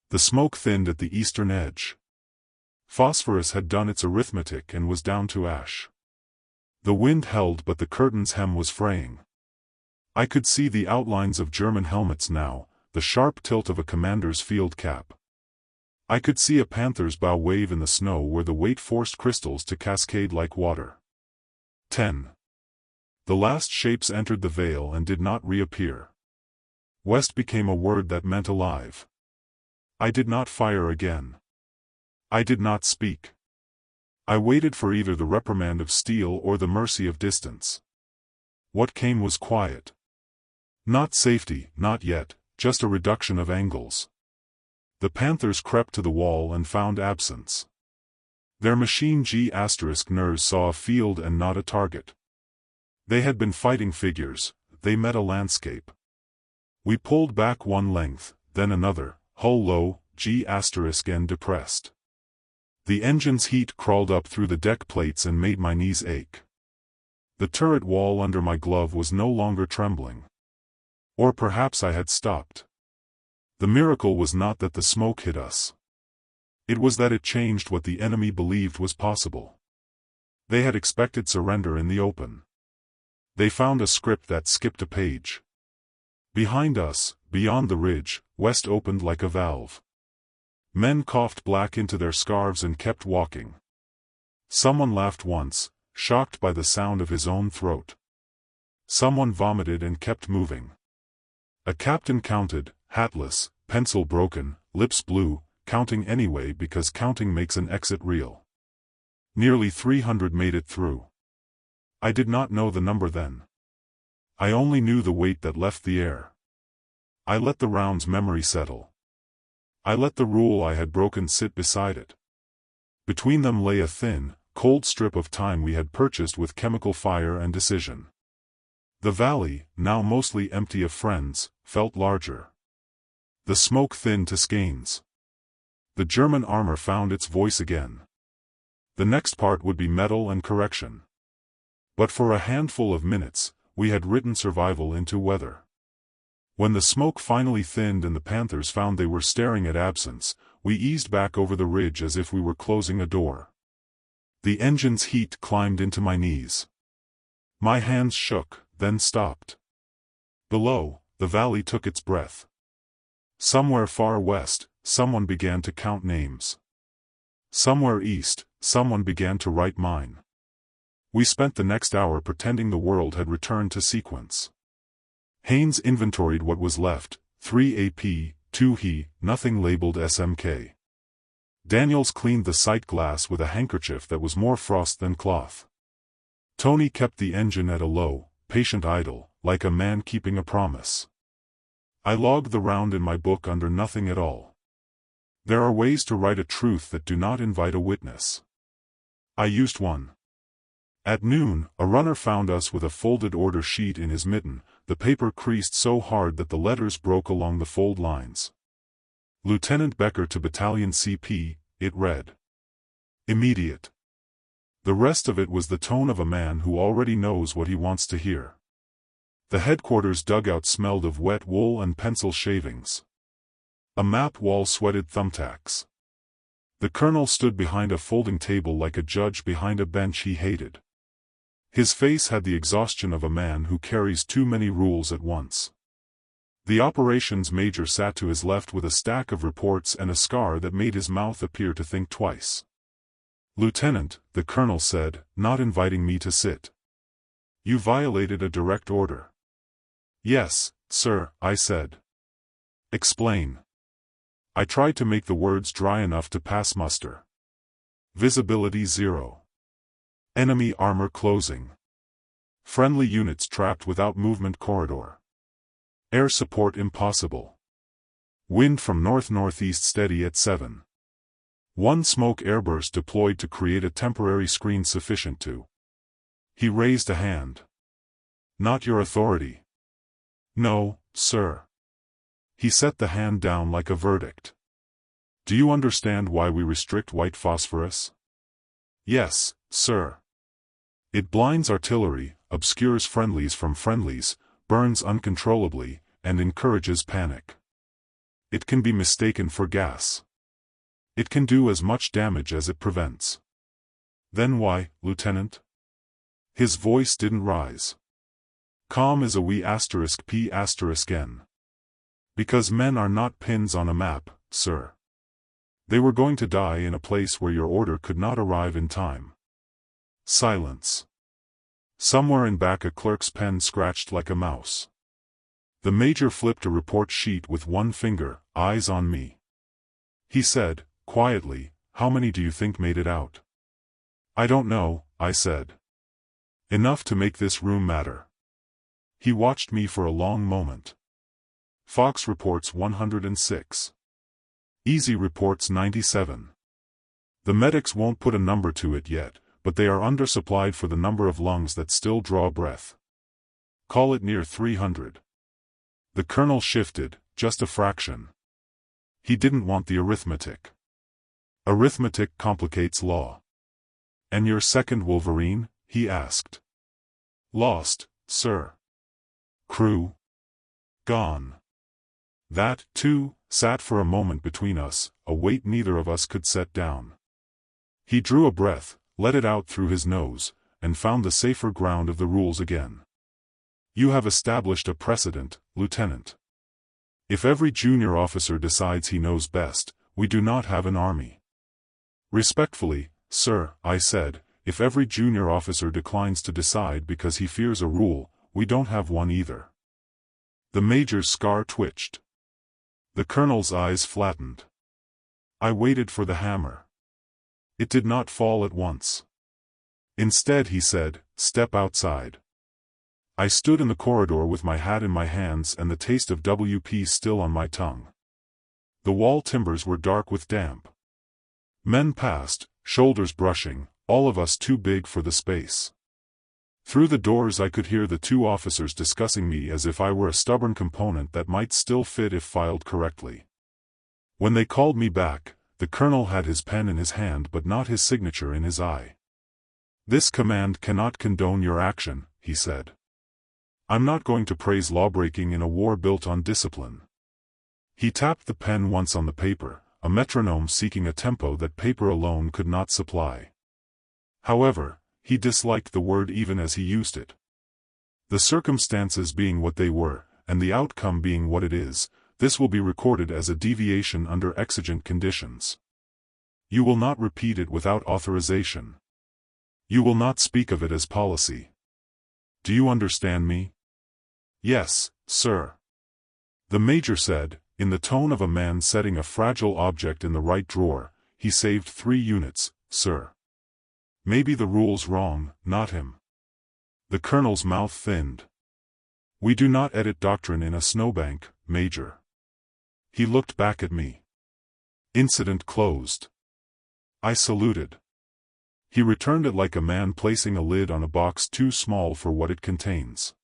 The smoke thinned at the eastern edge. Phosphorus had done its arithmetic and was down to ash. The wind held but the curtain's hem was fraying. I could see the outlines of German helmets now, the sharp tilt of a commander's field cap. I could see a panther's bow wave in the snow where the weight forced crystals to cascade like water. 10. The last shapes entered the veil and did not reappear. West became a word that meant alive. I did not fire again. I did not speak. I waited for either the reprimand of steel or the mercy of distance. What came was quiet. Not safety, not yet, just a reduction of angles. The Panthers crept to the wall and found absence. Their machine G***ners saw a field and not a target. They had been fighting figures, they met a landscape. We pulled back one length, then another, hull low, G***n depressed. The engine's heat crawled up through the deck plates and made my knees ache. The turret wall under my glove was no longer trembling. Or perhaps I had stopped. The miracle was not that the smoke hit us. It was that it changed what the enemy believed was possible. They had expected surrender in the open. They found a script that skipped a page. Behind us, beyond the ridge, west opened like a valve. Men coughed black into their scarves and kept walking. Someone laughed once, shocked by the sound of his own throat. Someone vomited and kept moving. A captain counted, hatless, pencil broken, lips blue, counting anyway because counting makes an exit reel. Nearly 300 made it through. I did not know the number then. I only knew the weight that left the air. I let the round's memory settle. I let the rule I had broken sit beside it. Between them lay a thin, cold strip of time we had purchased with chemical fire and decision. The valley, now mostly empty of friends, felt larger. The smoke thinned to skeins. The German armor found its voice again. The next part would be metal and correction. But for a handful of minutes, we had written survival into weather. When the smoke finally thinned and the Panthers found they were staring at absence, we eased back over the ridge as if we were closing a door. The engine's heat climbed into my knees. My hands shook, then stopped. Below, the valley took its breath. Somewhere far west, someone began to count names. Somewhere east, someone began to write mine. We spent the next hour pretending the world had returned to sequence. Haynes inventoried what was left, 3 AP, 2 He, nothing labeled SMK. Daniels cleaned the sight glass with a handkerchief that was more frost than cloth. Tony kept the engine at a low, patient idle, like a man keeping a promise. I logged the round in my book under nothing at all. There are ways to write a truth that do not invite a witness. I used one. At noon, a runner found us with a folded order sheet in his mitten, the paper creased so hard that the letters broke along the fold lines. Lieutenant Becker to Battalion CP, it read. Immediate. The rest of it was the tone of a man who already knows what he wants to hear. The headquarters dugout smelled of wet wool and pencil shavings. A map wall sweated thumbtacks. The colonel stood behind a folding table like a judge behind a bench he hated. His face had the exhaustion of a man who carries too many rules at once. The operations major sat to his left with a stack of reports and a scar that made his mouth appear to think twice. "Lieutenant," the colonel said, not inviting me to sit. "You violated a direct order." "Yes, sir," I said. "Explain." I tried to make the words dry enough to pass muster. "Visibility 0. Enemy armor closing. Friendly units trapped without movement corridor. Air support impossible. Wind from north-northeast steady at 7. One smoke airburst deployed to create a temporary screen sufficient to." He raised a hand. "Not your authority." "No, sir." He set the hand down like a verdict. "Do you understand why we restrict white phosphorus?" "Yes, sir." "It blinds artillery, obscures friendlies from friendlies, burns uncontrollably, and encourages panic. It can be mistaken for gas. It can do as much damage as it prevents." "Then why, Lieutenant?" His voice didn't rise. "Calm as a wee *p*n. Because men are not pins on a map, sir. They were going to die in a place where your order could not arrive in time." Silence. Somewhere in back a clerk's pen scratched like a mouse. The major flipped a report sheet with one finger, eyes on me. He said, quietly, "How many do you think made it out?" "I don't know," I said. "Enough to make this room matter." He watched me for a long moment. "Fox reports 106. Easy reports 97. The medics won't put a number to it yet, but they are undersupplied for the number of lungs that still draw breath. Call it near 300. The colonel shifted, just a fraction. He didn't want the arithmetic. Arithmetic complicates law. "And your second Wolverine?" he asked. "Lost, sir." "Crew?" "Gone." That, too, sat for a moment between us, a weight neither of us could set down. He drew a breath, let it out through his nose, and found the safer ground of the rules again. "You have established a precedent, Lieutenant. If every junior officer decides he knows best, we do not have an army." "Respectfully, sir," I said, "if every junior officer declines to decide because he fears a rule, we don't have one either." The major's scar twitched. The colonel's eyes flattened. I waited for the hammer. It did not fall at once. Instead he said, "Step outside." I stood in the corridor with my hat in my hands and the taste of WP still on my tongue. The wall timbers were dark with damp. Men passed, shoulders brushing, all of us too big for the space. Through the doors I could hear the two officers discussing me as if I were a stubborn component that might still fit if filed correctly. When they called me back, the colonel had his pen in his hand but not his signature in his eye. "This command cannot condone your action," he said. "I'm not going to praise lawbreaking in a war built on discipline." He tapped the pen once on the paper, a metronome seeking a tempo that paper alone could not supply. However, he disliked the word even as he used it. "The circumstances being what they were, and the outcome being what it is, this will be recorded as a deviation under exigent conditions. You will not repeat it without authorization. You will not speak of it as policy. Do you understand me?" "Yes, sir." The major said, in the tone of a man setting a fragile object in the right drawer, "He saved 3 units, sir. Maybe the rule's wrong, not him." The colonel's mouth thinned. "We do not edit doctrine in a snowbank, Major." He looked back at me. Incident closed. I saluted. He returned it like a man placing a lid on a box too small for what it contains.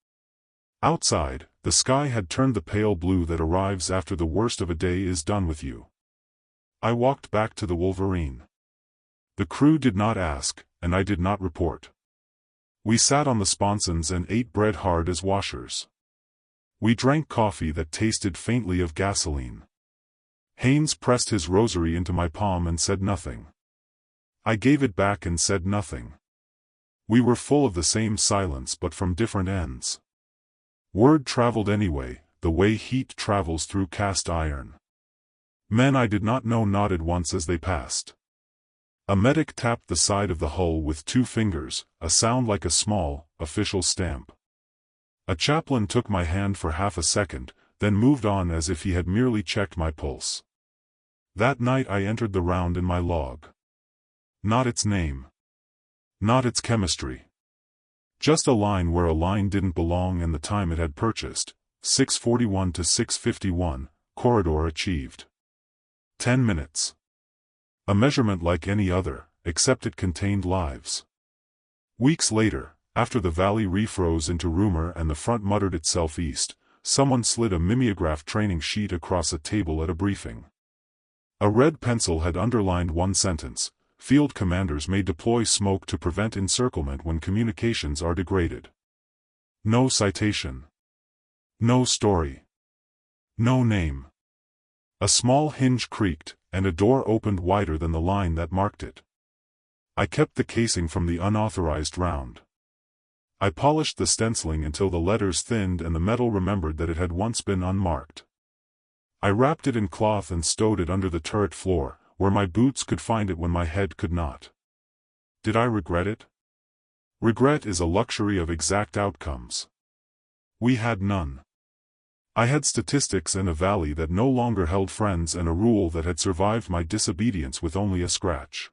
Outside, the sky had turned the pale blue that arrives after the worst of a day is done with you. I walked back to the Wolverine. The crew did not ask, and I did not report. We sat on the sponsons and ate bread hard as washers. We drank coffee that tasted faintly of gasoline. Haynes pressed his rosary into my palm and said nothing. I gave it back and said nothing. We were full of the same silence but from different ends. Word traveled anyway, the way heat travels through cast iron. Men I did not know nodded once as they passed. A medic tapped the side of the hull with 2 fingers, a sound like a small, official stamp. A chaplain took my hand for half a second, then moved on as if he had merely checked my pulse. That night I entered the round in my log. Not its name. Not its chemistry. Just a line where a line didn't belong and the time it had purchased, 6:41 to 6:51, corridor achieved. 10 minutes. A measurement like any other, except it contained lives. Weeks later, after the valley refroze into rumor and the front muttered itself east, someone slid a mimeograph training sheet across a table at a briefing. A red pencil had underlined one sentence: field commanders may deploy smoke to prevent encirclement when communications are degraded. No citation. No story. No name. A small hinge creaked, and a door opened wider than the line that marked it. I kept the casing from the unauthorized round. I polished the stenciling until the letters thinned and the metal remembered that it had once been unmarked. I wrapped it in cloth and stowed it under the turret floor, where my boots could find it when my head could not. Did I regret it? Regret is a luxury of exact outcomes. We had none. I had statistics and a valley that no longer held friends and a rule that had survived my disobedience with only a scratch.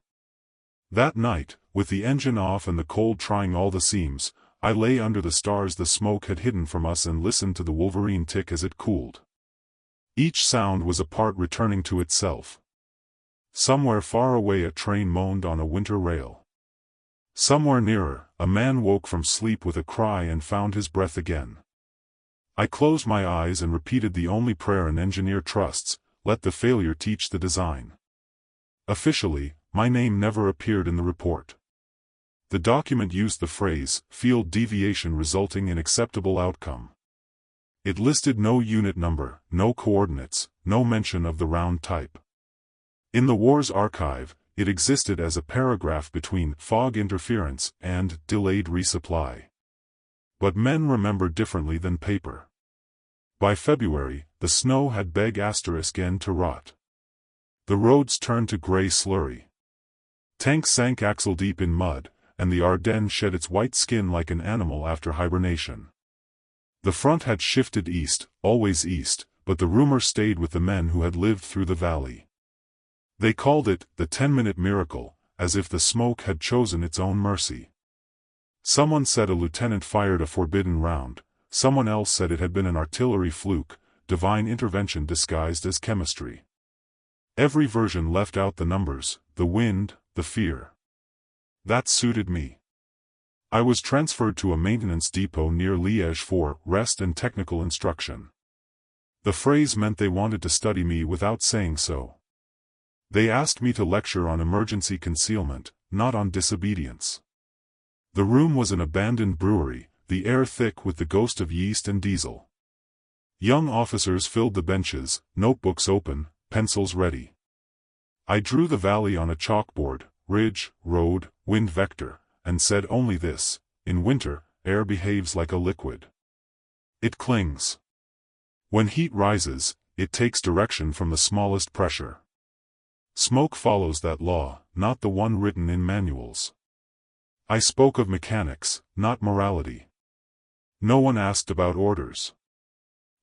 That night, with the engine off and the cold trying all the seams, I lay under the stars the smoke had hidden from us and listened to the Wolverine tick as it cooled. Each sound was a part returning to itself. Somewhere far away a train moaned on a winter rail. Somewhere nearer, a man woke from sleep with a cry and found his breath again. I closed my eyes and repeated the only prayer an engineer trusts: let the failure teach the design. Officially, my name never appeared in the report. The document used the phrase, field deviation resulting in acceptable outcome. It listed no unit number, no coordinates, no mention of the round type. In the war's archive, it existed as a paragraph between fog interference and delayed resupply. But men remember differently than paper. By February, the snow had begun to rot. The roads turned to gray slurry. Tanks sank axle-deep in mud, and the Ardennes shed its white skin like an animal after hibernation. The front had shifted east, always east, but the rumor stayed with the men who had lived through the valley. They called it the 10-minute miracle, as if the smoke had chosen its own mercy. Someone said a lieutenant fired a forbidden round, someone else said it had been an artillery fluke, divine intervention disguised as chemistry. Every version left out the numbers, the wind, the fear. That suited me. I was transferred to a maintenance depot near Liège for rest and technical instruction. The phrase meant they wanted to study me without saying so. They asked me to lecture on emergency concealment, not on disobedience. The room was an abandoned brewery, the air thick with the ghost of yeast and diesel. Young officers filled the benches, notebooks open, pencils ready. I drew the valley on a chalkboard, ridge, road, wind vector, and said only this: in winter, air behaves like a liquid. It clings. When heat rises, it takes direction from the smallest pressure. Smoke follows that law, not the one written in manuals. I spoke of mechanics, not morality. No one asked about orders.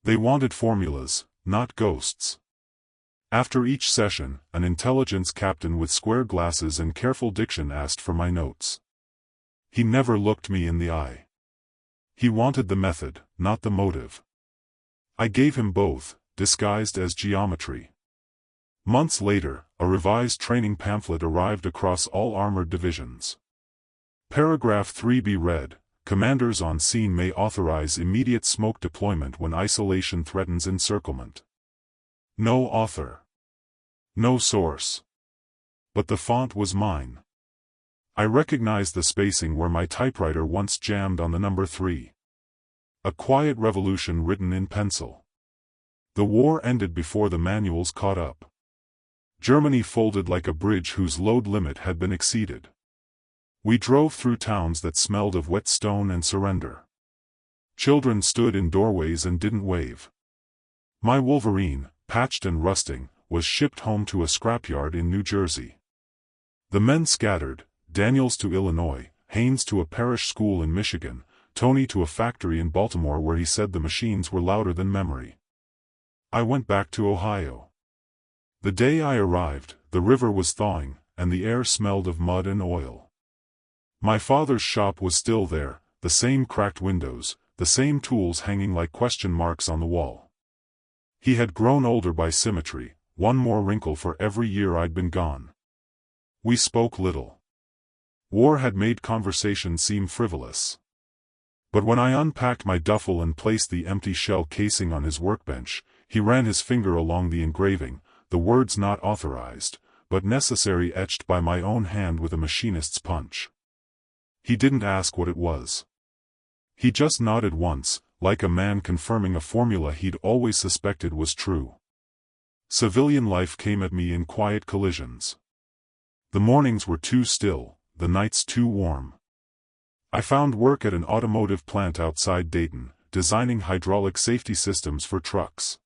They wanted formulas, not ghosts. After each session, an intelligence captain with square glasses and careful diction asked for my notes. He never looked me in the eye. He wanted the method, not the motive. I gave him both, disguised as geometry. Months later, a revised training pamphlet arrived across all armored divisions. Paragraph 3b read: commanders on scene may authorize immediate smoke deployment when isolation threatens encirclement. No author. No source. But the font was mine. I recognized the spacing where my typewriter once jammed on the number 3. A quiet revolution written in pencil. The war ended before the manuals caught up. Germany folded like a bridge whose load limit had been exceeded. We drove through towns that smelled of wet stone and surrender. Children stood in doorways and didn't wave. My Wolverine, patched and rusting, was shipped home to a scrapyard in New Jersey. The men scattered, Daniels to Illinois, Haynes to a parish school in Michigan, Tony to a factory in Baltimore where he said the machines were louder than memory. I went back to Ohio. The day I arrived, the river was thawing, and the air smelled of mud and oil. My father's shop was still there, the same cracked windows, the same tools hanging like question marks on the wall. He had grown older by symmetry, one more wrinkle for every year I'd been gone. We spoke little. War had made conversation seem frivolous. But when I unpacked my duffel and placed the empty shell casing on his workbench, he ran his finger along the engraving, the words not authorized, but necessary etched by my own hand with a machinist's punch. He didn't ask what it was. He just nodded once, like a man confirming a formula he'd always suspected was true. Civilian life came at me in quiet collisions. The mornings were too still, the nights too warm. I found work at an automotive plant outside Dayton, designing hydraulic safety systems for trucks.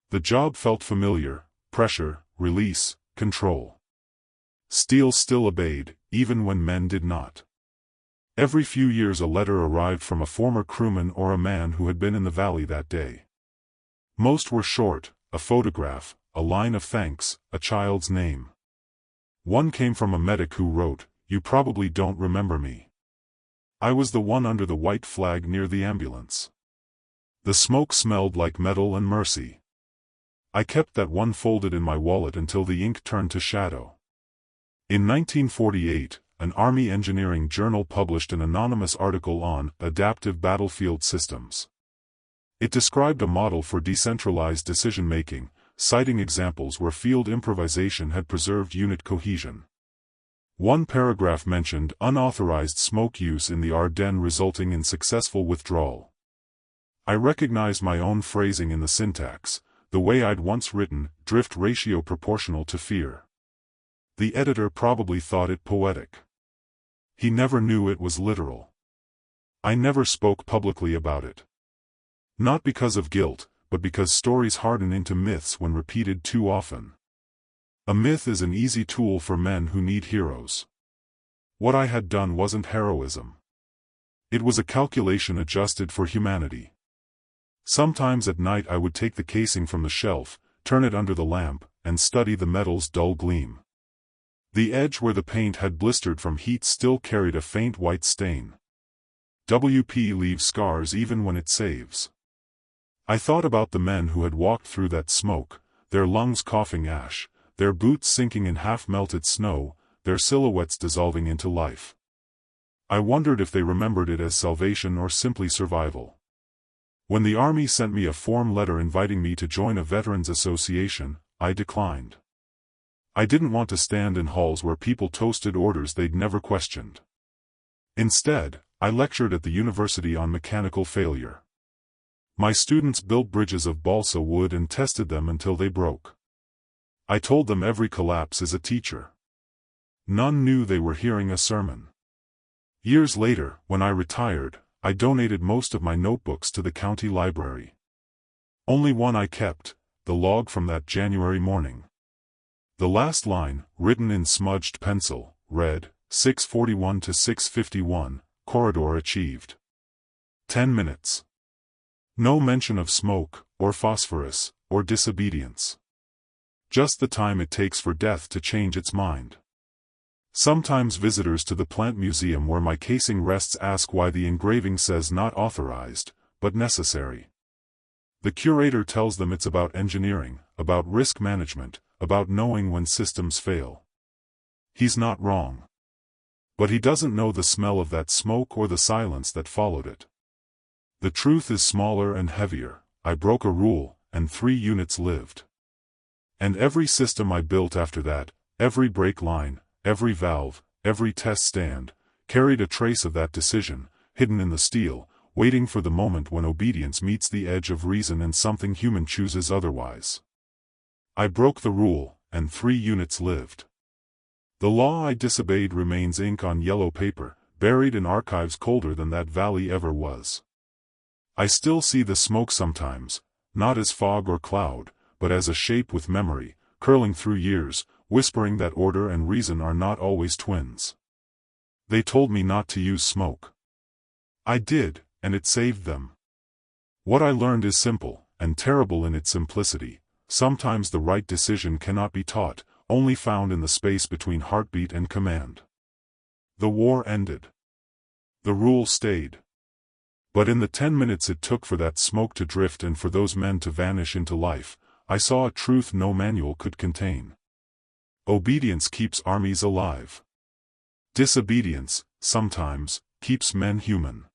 The job felt familiar: pressure, release, control. Steel still obeyed, even when men did not. Every few years a letter arrived from a former crewman or a man who had been in the valley that day. Most were short: a photograph, a line of thanks, a child's name. One came from a medic who wrote, "You probably don't remember me. I was the one under the white flag near the ambulance." The smoke smelled like metal and mercy. I kept that one folded in my wallet until the ink turned to shadow. In 1948, an Army engineering journal published an anonymous article on adaptive battlefield systems. It described a model for decentralized decision-making, citing examples where field improvisation had preserved unit cohesion. One paragraph mentioned unauthorized smoke use in the Ardennes resulting in successful withdrawal. I recognized my own phrasing in the syntax, the way I'd once written, drift ratio proportional to fear. The editor probably thought it poetic. He never knew it was literal. I never spoke publicly about it. Not because of guilt, but because stories harden into myths when repeated too often. A myth is an easy tool for men who need heroes. What I had done wasn't heroism. It was a calculation adjusted for humanity. Sometimes at night I would take the casing from the shelf, turn it under the lamp, and study the metal's dull gleam. The edge where the paint had blistered from heat still carried a faint white stain. WP leaves scars even when it saves. I thought about the men who had walked through that smoke, their lungs coughing ash, their boots sinking in half-melted snow, their silhouettes dissolving into life. I wondered if they remembered it as salvation or simply survival. When the Army sent me a form letter inviting me to join a veterans association, I declined. I didn't want to stand in halls where people toasted orders they'd never questioned. Instead, I lectured at the university on mechanical failure. My students built bridges of balsa wood and tested them until they broke. I told them every collapse is a teacher. None knew they were hearing a sermon. Years later, when I retired, I donated most of my notebooks to the county library. Only one I kept, the log from that January morning. The last line, written in smudged pencil, read, 6:41 to 6:51, corridor achieved. 10 minutes. No mention of smoke, or phosphorus, or disobedience. Just the time it takes for death to change its mind. Sometimes visitors to the plant museum where my casing rests ask why the engraving says not authorized, but necessary. The curator tells them it's about engineering, about risk management, about knowing when systems fail. He's not wrong. But he doesn't know the smell of that smoke or the silence that followed it. The truth is smaller and heavier. I broke a rule, and 3 units lived. And every system I built after that, every brake line, every valve, every test stand, carried a trace of that decision, hidden in the steel, waiting for the moment when obedience meets the edge of reason and something human chooses otherwise. I broke the rule, and 3 units lived. The law I disobeyed remains ink on yellow paper, buried in archives colder than that valley ever was. I still see the smoke sometimes, not as fog or cloud, but as a shape with memory, curling through years, whispering that order and reason are not always twins. They told me not to use smoke. I did, and it saved them. What I learned is simple, and terrible in its simplicity. Sometimes the right decision cannot be taught, only found in the space between heartbeat and command. The war ended. The rule stayed. But in the 10 minutes it took for that smoke to drift and for those men to vanish into life, I saw a truth no manual could contain. Obedience keeps armies alive. Disobedience, sometimes, keeps men human.